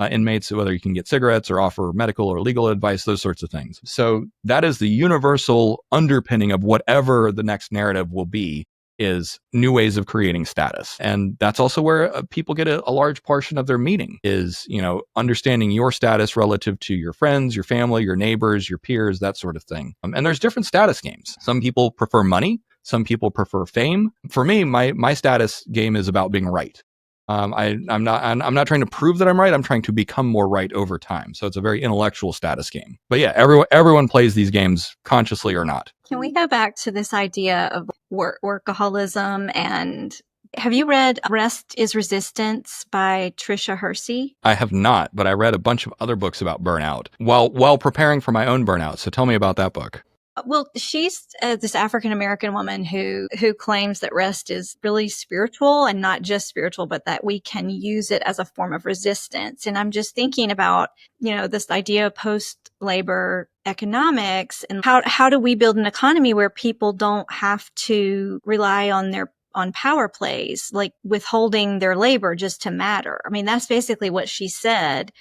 inmates, whether you can get cigarettes or offer medical or legal advice, those sorts of things. So that is the universal underpinning of whatever the next narrative will be, is new ways of creating status. And that's also where people get a large portion of their meaning is, understanding your status relative to your friends, your family, your neighbors, your peers, that sort of thing. And there's different status games. Some people prefer money. Some people prefer fame. For me, my status game is about being right. I'm not trying to prove that I'm right. I'm trying to become more right over time. So it's a very intellectual status game. But yeah, everyone plays these games consciously or not. Can we go back to this idea of workaholism? And have you read Rest is Resistance by Tricia Hersey? I have not, but I read a bunch of other books about burnout while preparing for my own burnout. So tell me about that book. Well, she's this African-American woman who claims that rest is really spiritual, and not just spiritual, but that we can use it as a form of resistance. And I'm just thinking about, this idea of post-labor economics, and how do we build an economy where people don't have to rely on power plays, like withholding their labor just to matter. I mean, that's basically what she said.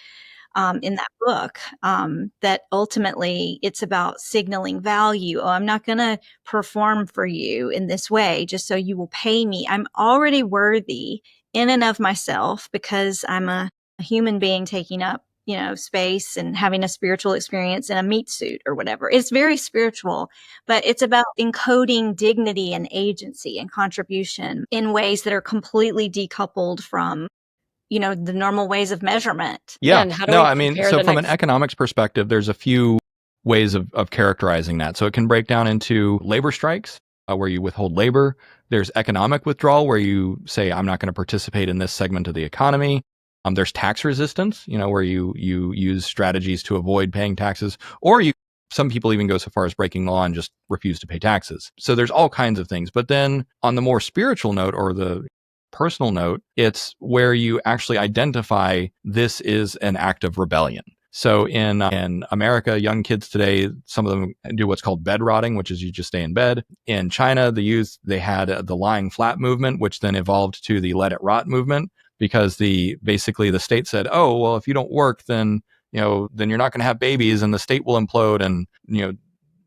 In that book, that ultimately it's about signaling value. Oh, I'm not going to perform for you in this way just so you will pay me. I'm already worthy in and of myself because I'm a human being taking up, space and having a spiritual experience in a meat suit or whatever. It's very spiritual, but it's about encoding dignity and agency and contribution in ways that are completely decoupled from the normal ways of measurement. Yeah. And how do so from an economics perspective, there's a few ways of characterizing that. So it can break down into labor strikes, where you withhold labor. There's economic withdrawal, where you say, I'm not going to participate in this segment of the economy. There's tax resistance, where you use strategies to avoid paying taxes, or some people even go so far as breaking the law and just refuse to pay taxes. So there's all kinds of things. But then on the more spiritual note, or the personal note, it's where you actually identify this is an act of rebellion. So in America, young kids today, some of them do what's called bed rotting, which is you just stay in bed. In China, the youth, they had the lying flat movement, which then evolved to the let it rot movement, because basically the state said, oh, well, if you don't work, then you're not going to have babies and the state will implode, and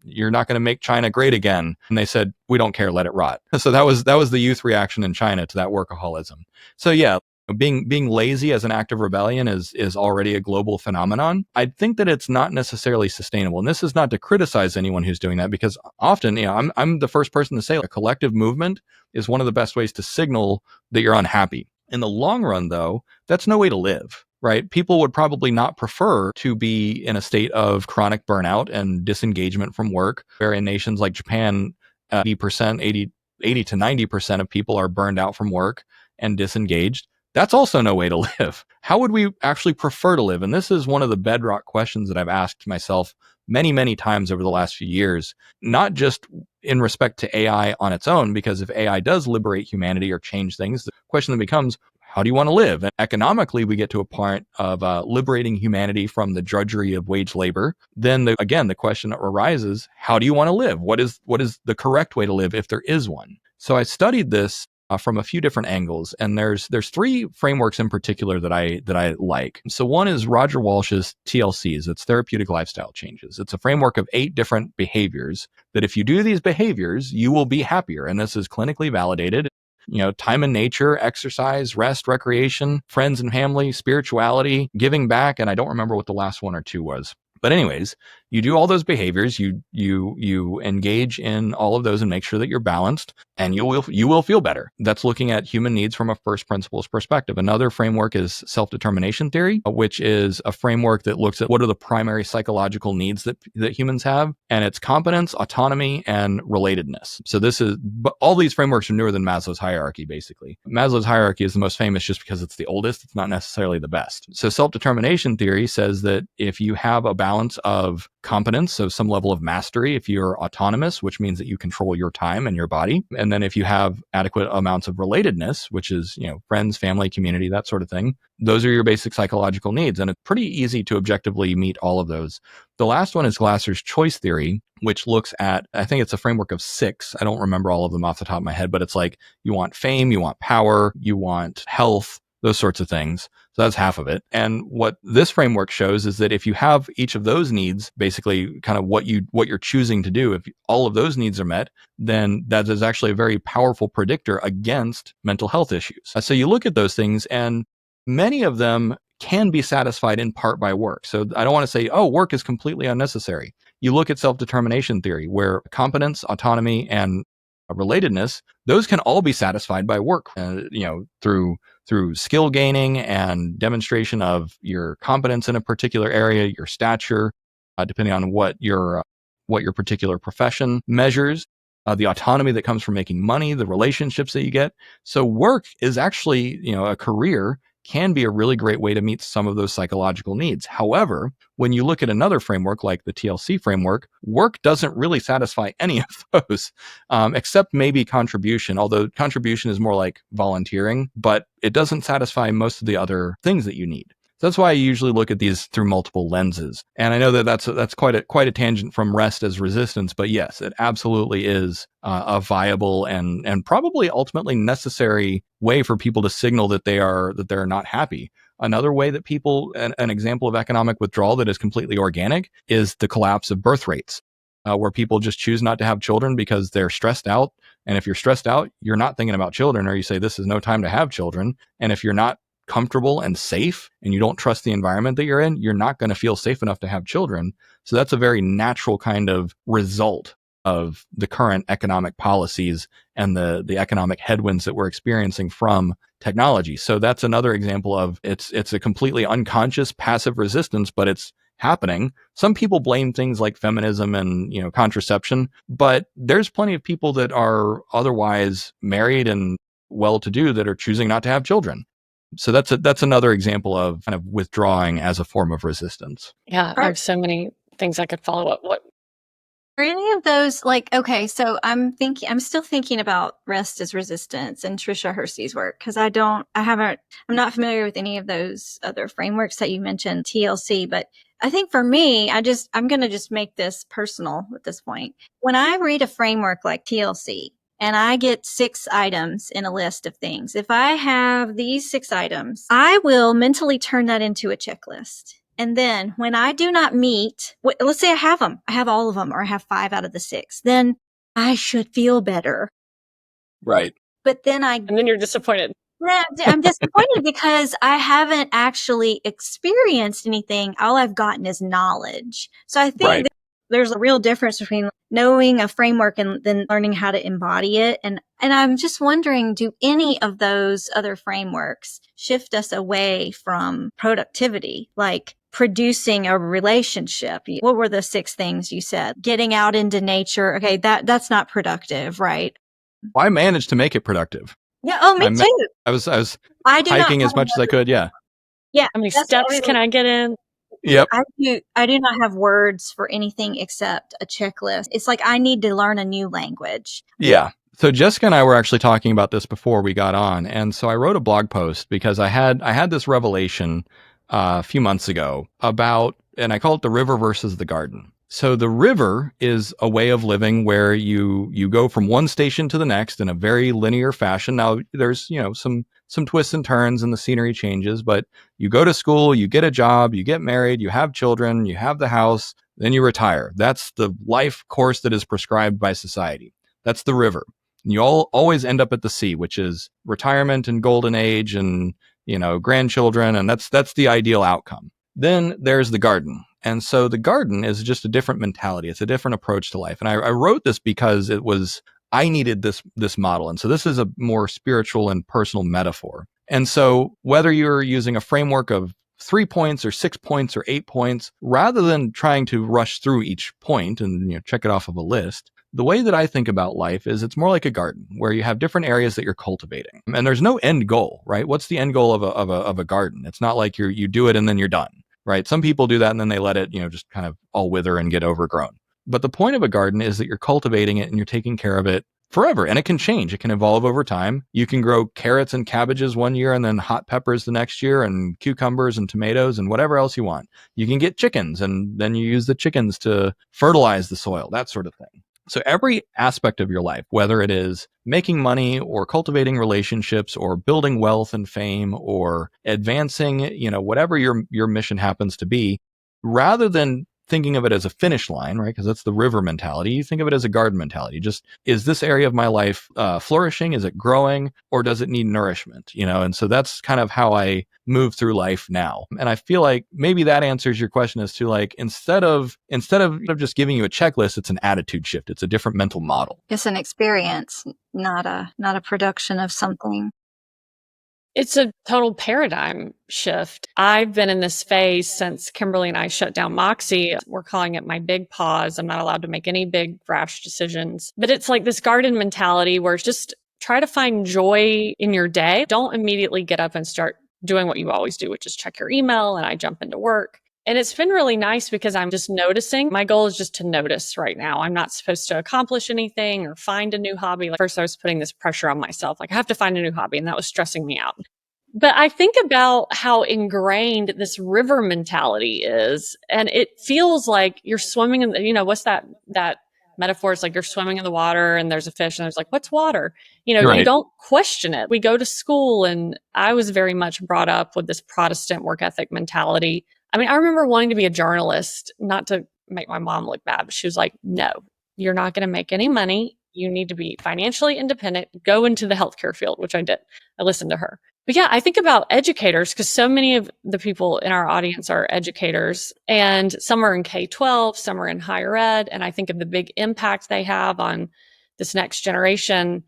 you're not going to make China great again. And they said, we don't care, let it rot. So that was the youth reaction in China to that workaholism. So yeah, Being lazy as an act of rebellion is already a global phenomenon. I think that it's not necessarily sustainable. And this is not to criticize anyone who's doing that, because often, I'm the first person to say a collective movement is one of the best ways to signal that you're unhappy. In the long run, though, that's no way to live, right? People would probably not prefer to be in a state of chronic burnout and disengagement from work, where in nations like Japan, 80 to 90% of people are burned out from work and disengaged. That's also no way to live. How would we actually prefer to live? And this is one of the bedrock questions that I've asked myself many, many times over the last few years, not just in respect to AI on its own, because if AI does liberate humanity or change things, the question then becomes, how do you want to live? And economically, we get to a point of liberating humanity from the drudgery of wage labor. Then the question arises, how do you want to live? What is the correct way to live if there is one? So I studied this from a few different angles, and there's three frameworks in particular that I like. So one is Roger Walsh's TLCs. It's therapeutic lifestyle changes. It's a framework of 8 different behaviors that if you do these behaviors, you will be happier. And this is clinically validated. Time in nature, exercise, rest, recreation, friends and family, spirituality, giving back, and I don't remember what the last 1 or 2 was. But anyways, you do all those behaviors, you engage in all of those and make sure that you're balanced, and you will feel better. That's looking at human needs from a first principles perspective. Another framework is self-determination theory, which is a framework that looks at what are the primary psychological needs that humans have, and it's competence, autonomy, and relatedness. So but all these frameworks are newer than Maslow's hierarchy, basically. Maslow's hierarchy is the most famous just because it's the oldest. It's not necessarily the best. So self-determination theory says that if you have a balance of competence, so some level of mastery, if you're autonomous, which means that you control your time and your body, and then if you have adequate amounts of relatedness, which is, friends, family, community, that sort of thing, those are your basic psychological needs. And it's pretty easy to objectively meet all of those. The last one is Glasser's choice theory, which looks at, I think it's a framework of 6. I don't remember all of them off the top of my head, but it's like you want fame, you want power, you want health, those sorts of things. So that's half of it. And what this framework shows is that if you have each of those needs, basically kind of what you're choosing to do, if all of those needs are met, then that is actually a very powerful predictor against mental health issues. So you look at those things, and many of them can be satisfied in part by work. So I don't want to say, work is completely unnecessary. You look at self-determination theory, where competence, autonomy, and relatedness, those can all be satisfied by work, through skill gaining and demonstration of your competence in a particular area, your stature, depending on what your particular profession measures, the autonomy that comes from making money, the relationships that you get. So work is actually, a career can be a really great way to meet some of those psychological needs. However, when you look at another framework like the TLC framework, work doesn't really satisfy any of those, except maybe contribution, although contribution is more like volunteering, but it doesn't satisfy most of the other things that you need. So that's why I usually look at these through multiple lenses. And I know that that's quite a tangent from rest as resistance, but yes, it absolutely is a viable and probably ultimately necessary way for people to signal that they're not happy. Another way that an example of economic withdrawal that is completely organic is the collapse of birth rates, where people just choose not to have children because they're stressed out. And if you're stressed out, you're not thinking about children, or you say this is no time to have children. And if you're not comfortable and safe and you don't trust the environment that you're in, you're not going to feel safe enough to have children. So that's a very natural kind of result of the current economic policies and the economic headwinds that we're experiencing from technology. So that's another example of it's a completely unconscious passive resistance, but it's happening. Some people blame things like feminism and contraception, but there's plenty of people that are otherwise married and well-to-do that are choosing not to have children. So that's another example of kind of withdrawing as a form of resistance. Yeah, I have so many things I could follow up. What are any of those okay, so I'm still thinking about rest as resistance and Tricia Hersey's work, because I'm not familiar with any of those other frameworks that you mentioned, TLC, but I think for me, I'm going to just make this personal at this point. When I read a framework like TLC, and I get 6 items in a list of things, if I have these 6 items, I will mentally turn that into a checklist. And then when I do not meet, let's say I have all of them, or I have 5 out of the 6, then I should feel better. Right. But then and then you're disappointed. Yeah, I'm disappointed because I haven't actually experienced anything. All I've gotten is knowledge. So I think Right. that there's a real difference between knowing a framework and then learning how to embody it. And I'm just wondering, do any of those other frameworks shift us away from productivity, like producing a relationship? What were the 6 things you said? Getting out into nature. Okay, that's not productive, right? Well, I managed to make it productive. Yeah. Oh, me too. I was I do not hiking as have much as I could. Yeah. Yeah, How many that's steps can I get in? Yep. I do not have words for anything except a checklist. It's like I need to learn a new language. Yeah. So Jessica and I were actually talking about this before we got on, and so I wrote a blog post because I had this revelation a few months ago about, and I call it the river versus the garden. So the river is a way of living where you go from one station to the next in a very linear fashion. Now there's some twists and turns and the scenery changes, but you go to school, you get a job, you get married, you have children, you have the house, then you retire. That's the life course that is prescribed by society. That's the river. And you always end up at the sea, which is retirement and golden age and grandchildren, and that's the ideal outcome. Then there's the garden. And so the garden is just a different mentality. It's a different approach to life. And I wrote this because I needed this model. And so this is a more spiritual and personal metaphor. And so whether you're using a framework of 3 points or 6 points or 8 points, rather than trying to rush through each point and check it off of a list, the way that I think about life is it's more like a garden where you have different areas that you're cultivating. And there's no end goal, right? What's the end goal of a garden? It's not like you do it and then you're done. Right. Some people do that and then they let it, just kind of all wither and get overgrown. But the point of a garden is that you're cultivating it and you're taking care of it forever. And it can change. It can evolve over time. You can grow carrots and cabbages one year and then hot peppers the next year and cucumbers and tomatoes and whatever else you want. You can get chickens and then you use the chickens to fertilize the soil, that sort of thing. So every aspect of your life, whether it is making money or cultivating relationships or building wealth and fame or advancing, whatever your mission happens to be, rather than thinking of it as a finish line, right? Because that's the river mentality. You think of it as a garden mentality. Just, is this area of my life flourishing? Is it growing? Or does it need nourishment? And so that's kind of how I move through life now. And I feel like maybe that answers your question as to like, instead of just giving you a checklist, it's an attitude shift. It's a different mental model. It's an experience, not a production of something. It's a total paradigm shift. I've been in this phase since Kimberly and I shut down Moxie. We're calling it my big pause. I'm not allowed to make any big rash decisions. But it's like this garden mentality where it's just try to find joy in your day. Don't immediately get up and start doing what you always do, which is check your email and I jump into work. And it's been really nice because I'm just noticing. My goal is just to notice right now. I'm not supposed to accomplish anything or find a new hobby. Like first I was putting this pressure on myself. Like I have to find a new hobby, and that was stressing me out. But I think about how ingrained this river mentality is. And it feels like you're swimming in what's that metaphor? It's like you're swimming in the water and there's a fish and there's like, what's water? Right. You don't question it. We go to school, and I was very much brought up with this Protestant work ethic mentality. I mean, I remember wanting to be a journalist, not to make my mom look bad, but she was like, no, you're not going to make any money. You need to be financially independent, go into the healthcare field, which I did. I listened to her. But yeah, I think about educators because so many of the people in our audience are educators, and some are in K-12, some are in higher ed. And I think of the big impact they have on this next generation.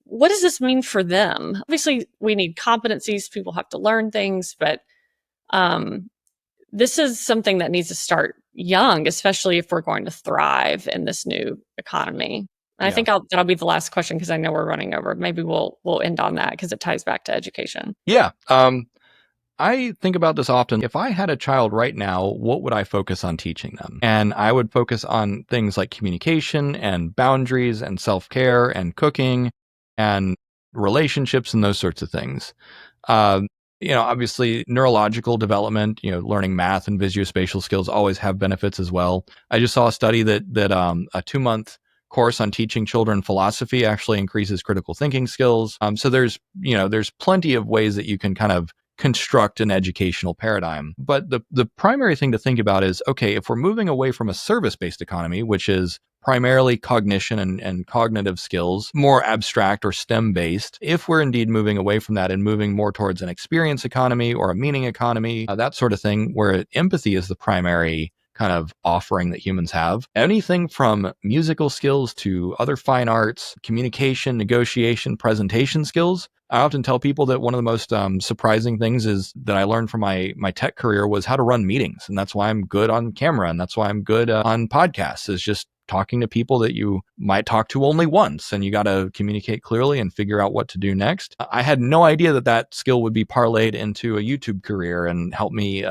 What does this mean for them? Obviously, we need competencies. People have to learn things, but this is something that needs to start young, especially if we're going to thrive in this new economy. And I think that'll be the last question because I know we're running over. Maybe we'll end on that because it ties back to education. Yeah. I think about this often. If I had a child right now, what would I focus on teaching them? And I would focus on things like communication and boundaries and self-care and cooking and relationships and those sorts of things. Obviously neurological development, learning math and visuospatial skills always have benefits as well. I just saw a study that a 2-month course on teaching children philosophy actually increases critical thinking skills. So there's plenty of ways that you can kind of construct an educational paradigm. But the primary thing to think about is, okay, if we're moving away from a service-based economy, which is primarily cognition and cognitive skills, more abstract or STEM based. If we're indeed moving away from that and moving more towards an experience economy or a meaning economy, that sort of thing, where empathy is the primary kind of offering that humans have. Anything from musical skills to other fine arts, communication, negotiation, presentation skills. I often tell people that one of the most surprising things is that I learned from my tech career was how to run meetings. And that's why I'm good on camera. And that's why I'm good on podcasts, is just talking to people that you might talk to only once, and you got to communicate clearly and figure out what to do next. I had no idea that skill would be parlayed into a YouTube career and help me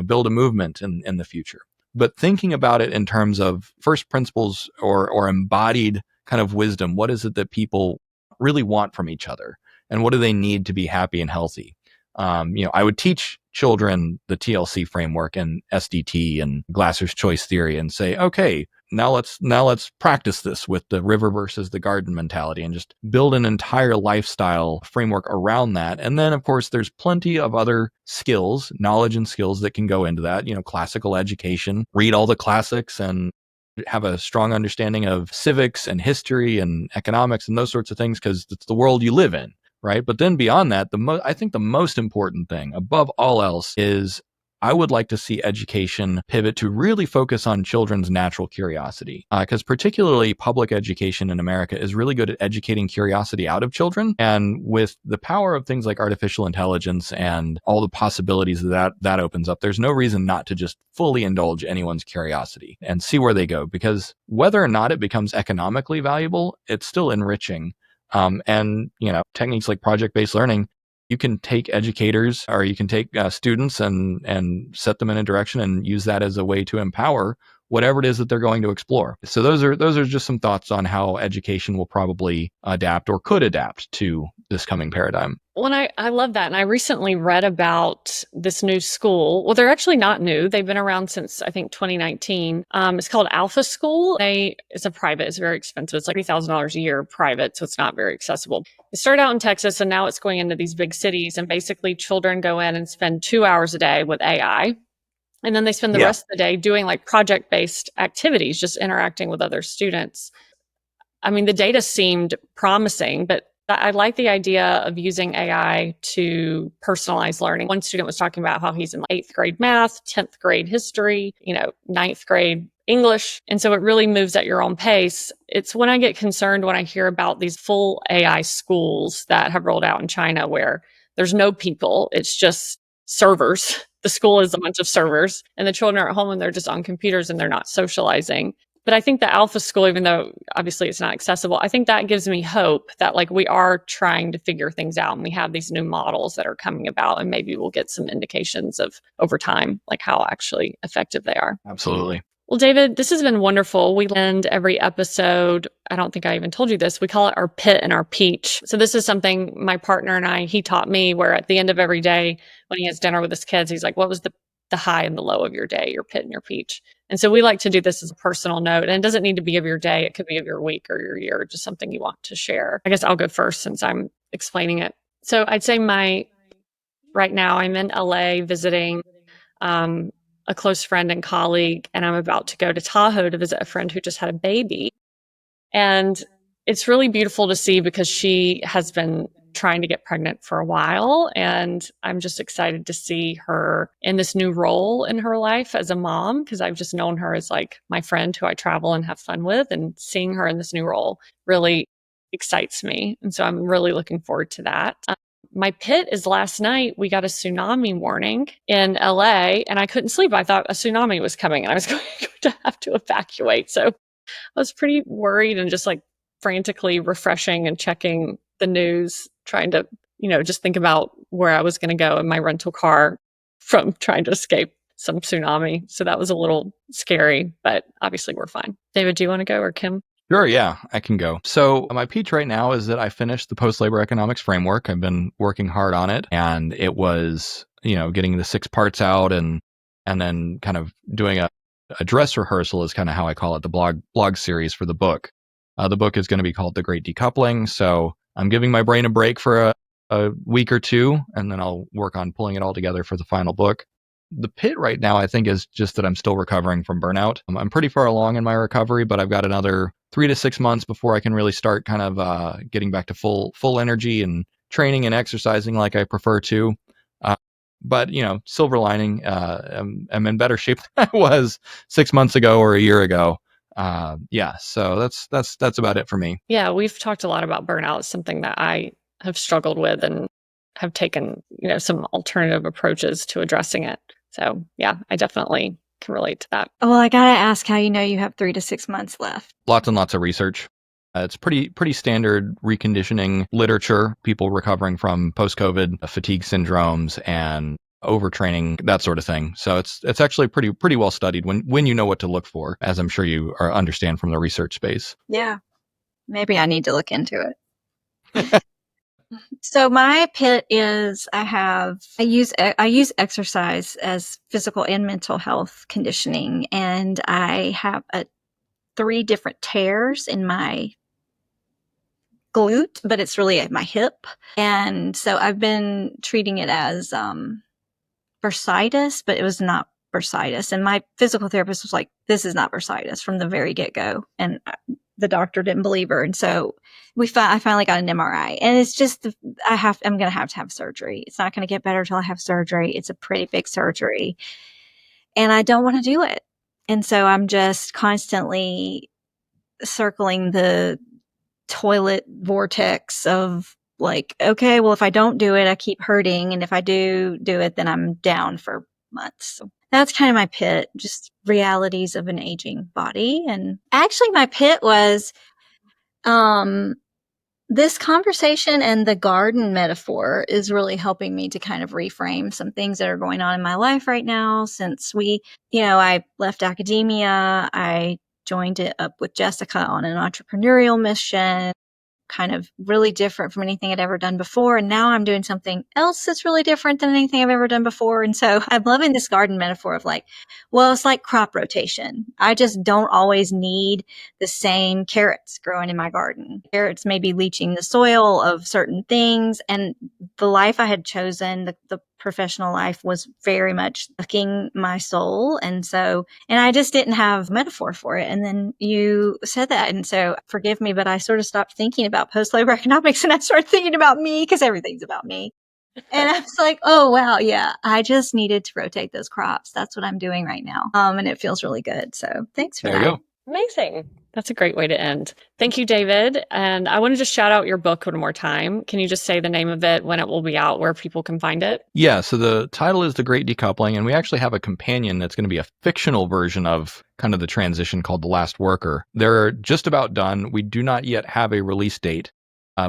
build a movement in the future. But thinking about it in terms of first principles or embodied kind of wisdom, what is it that people really want from each other? And what do they need to be happy and healthy? I would teach children the TLC framework and SDT and Glasser's choice theory and say, okay, now let's practice this with the river versus the garden mentality and just build an entire lifestyle framework around that. And then, of course, there's plenty of other skills, knowledge and skills that can go into that. Classical education, read all the classics and have a strong understanding of civics and history and economics and those sorts of things, because it's the world you live in. Right. But then beyond that, I think the most important thing above all else is I would like to see education pivot to really focus on children's natural curiosity, because particularly public education in America is really good at educating curiosity out of children. And with the power of things like artificial intelligence and all the possibilities that opens up, there's no reason not to just fully indulge anyone's curiosity and see where they go, because whether or not it becomes economically valuable, it's still enriching. And techniques like project-based learning, you can take educators or you can take students and set them in a direction and use that as a way to empower whatever it is that they're going to explore. So those are just some thoughts on how education will probably adapt or could adapt to this coming paradigm. Well, and I love that. And I recently read about this new school. Well, they're actually not new. They've been around since, I think, 2019. It's called Alpha School. It's a private. It's very expensive. It's like $3,000 a year private, so it's not very accessible. It started out in Texas, and now it's going into these big cities. And basically, children go in and spend 2 hours a day with AI. And then they spend the rest of the day doing like project-based activities, just interacting with other students. I mean, the data seemed promising, but I like the idea of using AI to personalize learning. One student was talking about how he's in 8th grade math, 10th grade history, 9th grade English. And so it really moves at your own pace. It's when I get concerned when I hear about these full AI schools that have rolled out in China where there's no people, it's just servers. The school is a bunch of servers and the children are at home and they're just on computers and they're not socializing. But I think the Alpha School, even though obviously it's not accessible, I think that gives me hope that like we are trying to figure things out and we have these new models that are coming about and maybe we'll get some indications of over time, like how actually effective they are. Absolutely. Well, David, this has been wonderful. We end every episode. I don't think I even told you this. We call it our pit and our peach. So this is something my partner and he taught me, where at the end of every day when he has dinner with his kids, he's like, what was the high and the low of your day, your pit and your peach? And so we like to do this as a personal note. And it doesn't need to be of your day. It could be of your week or your year, just something you want to share. I guess I'll go first since I'm explaining it. So I'd say right now I'm in LA visiting a close friend and colleague, and I'm about to go to Tahoe to visit a friend who just had a baby. And it's really beautiful to see because she has been trying to get pregnant for a while. And I'm just excited to see her in this new role in her life as a mom, because I've just known her as like my friend who I travel and have fun with, and seeing her in this new role really excites me. And so I'm really looking forward to that. My pit is last night, we got a tsunami warning in LA and I couldn't sleep. I thought a tsunami was coming and I was going to have to evacuate. So I was pretty worried and just like frantically refreshing and checking the news, trying to, just think about where I was going to go in my rental car from trying to escape some tsunami. So that was a little scary, but obviously we're fine. David, do you want to go, or Kim? Sure, yeah, I can go. So my peach right now is that I finished the post-labor economics framework. I've been working hard on it, and it was, getting the 6 parts out and then kind of doing a dress rehearsal is kind of how I call it, the blog series for the book. The book is going to be called The Great Decoupling. So I'm giving my brain a break for a week or two, and then I'll work on pulling it all together for the final book. The pit right now, I think, is just that I'm still recovering from burnout. I'm pretty far along in my recovery, but I've got another 3 to 6 months before I can really start kind of getting back to full energy and training and exercising like I prefer to. But silver lining, I'm in better shape than I was 6 months ago or a year ago. So that's about it for me. Yeah, we've talked a lot about burnout, something that I have struggled with and have taken, some alternative approaches to addressing it. So yeah, I definitely can relate to that. Well, I got to ask how you know you have 3 to 6 months left. Lots and lots of research. It's pretty standard reconditioning literature, people recovering from post-COVID fatigue syndromes and overtraining, that sort of thing. So it's actually pretty well studied when you know what to look for, as I'm sure you understand from the research space. Yeah. Maybe I need to look into it. So my pit is I use exercise as physical and mental health conditioning, and I have 3 different tears in my glute, but it's really at my hip. And so I've been treating it as bursitis, but it was not bursitis. And my physical therapist was like, this is not bursitis from the very get-go. And the doctor didn't believe her. And so I finally got an MRI, and it's just, I'm going to have surgery. It's not going to get better until I have surgery. It's a pretty big surgery, and I don't want to do it. And so I'm just constantly circling the toilet vortex of like, okay, well, if I don't do it, I keep hurting. And if I do it, then I'm down for months. So that's kind of my pit, just realities of an aging body. And actually my pit was, this conversation and the garden metaphor is really helping me to kind of reframe some things that are going on in my life right now. Since I left academia, I joined it up with Jessica on an entrepreneurial mission, kind of really different from anything I'd ever done before. And now I'm doing something else that's really different than anything I've ever done before. And so I'm loving this garden metaphor of like, well, it's like crop rotation. I just don't always need the same carrots growing in my garden. Carrots may be leaching the soil of certain things. And the life I had chosen, the professional life, was very much sucking my soul. And I just didn't have metaphor for it. And then you said that. And so forgive me, but I sort of stopped thinking about post-labor economics, and I started thinking about me, because everything's about me. And I was like, oh, wow. Yeah. I just needed to rotate those crops. That's what I'm doing right now. And it feels really good. So thanks for that. There you go. Amazing. That's a great way to end. Thank you, David. And I want to just shout out your book one more time. Can you just say the name of it, when it will be out, where people can find it? Yeah, so the title is The Great Decoupling, and we actually have a companion that's going to be a fictional version of kind of the transition called The Last Worker. They're just about done. We do not yet have a release date.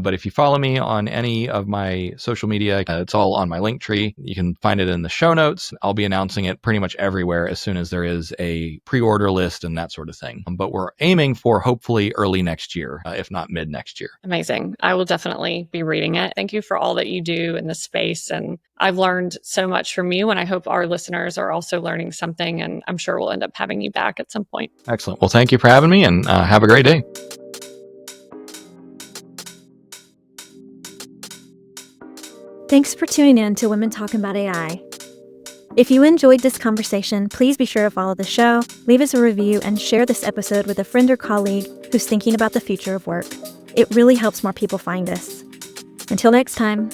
But if you follow me on any of my social media, it's all on my link tree. You can find it in the show notes. I'll be announcing it pretty much everywhere as soon as there is a pre-order list and that sort of thing. But we're aiming for hopefully early next year, if not mid next year. Amazing. I will definitely be reading it. Thank you for all that you do in this space. And I've learned so much from you, and I hope our listeners are also learning something. And I'm sure we'll end up having you back at some point. Excellent. Well, thank you for having me, and have a great day. Thanks for tuning in to Women Talking About AI. If you enjoyed this conversation, please be sure to follow the show, leave us a review, and share this episode with a friend or colleague who's thinking about the future of work. It really helps more people find us. Until next time.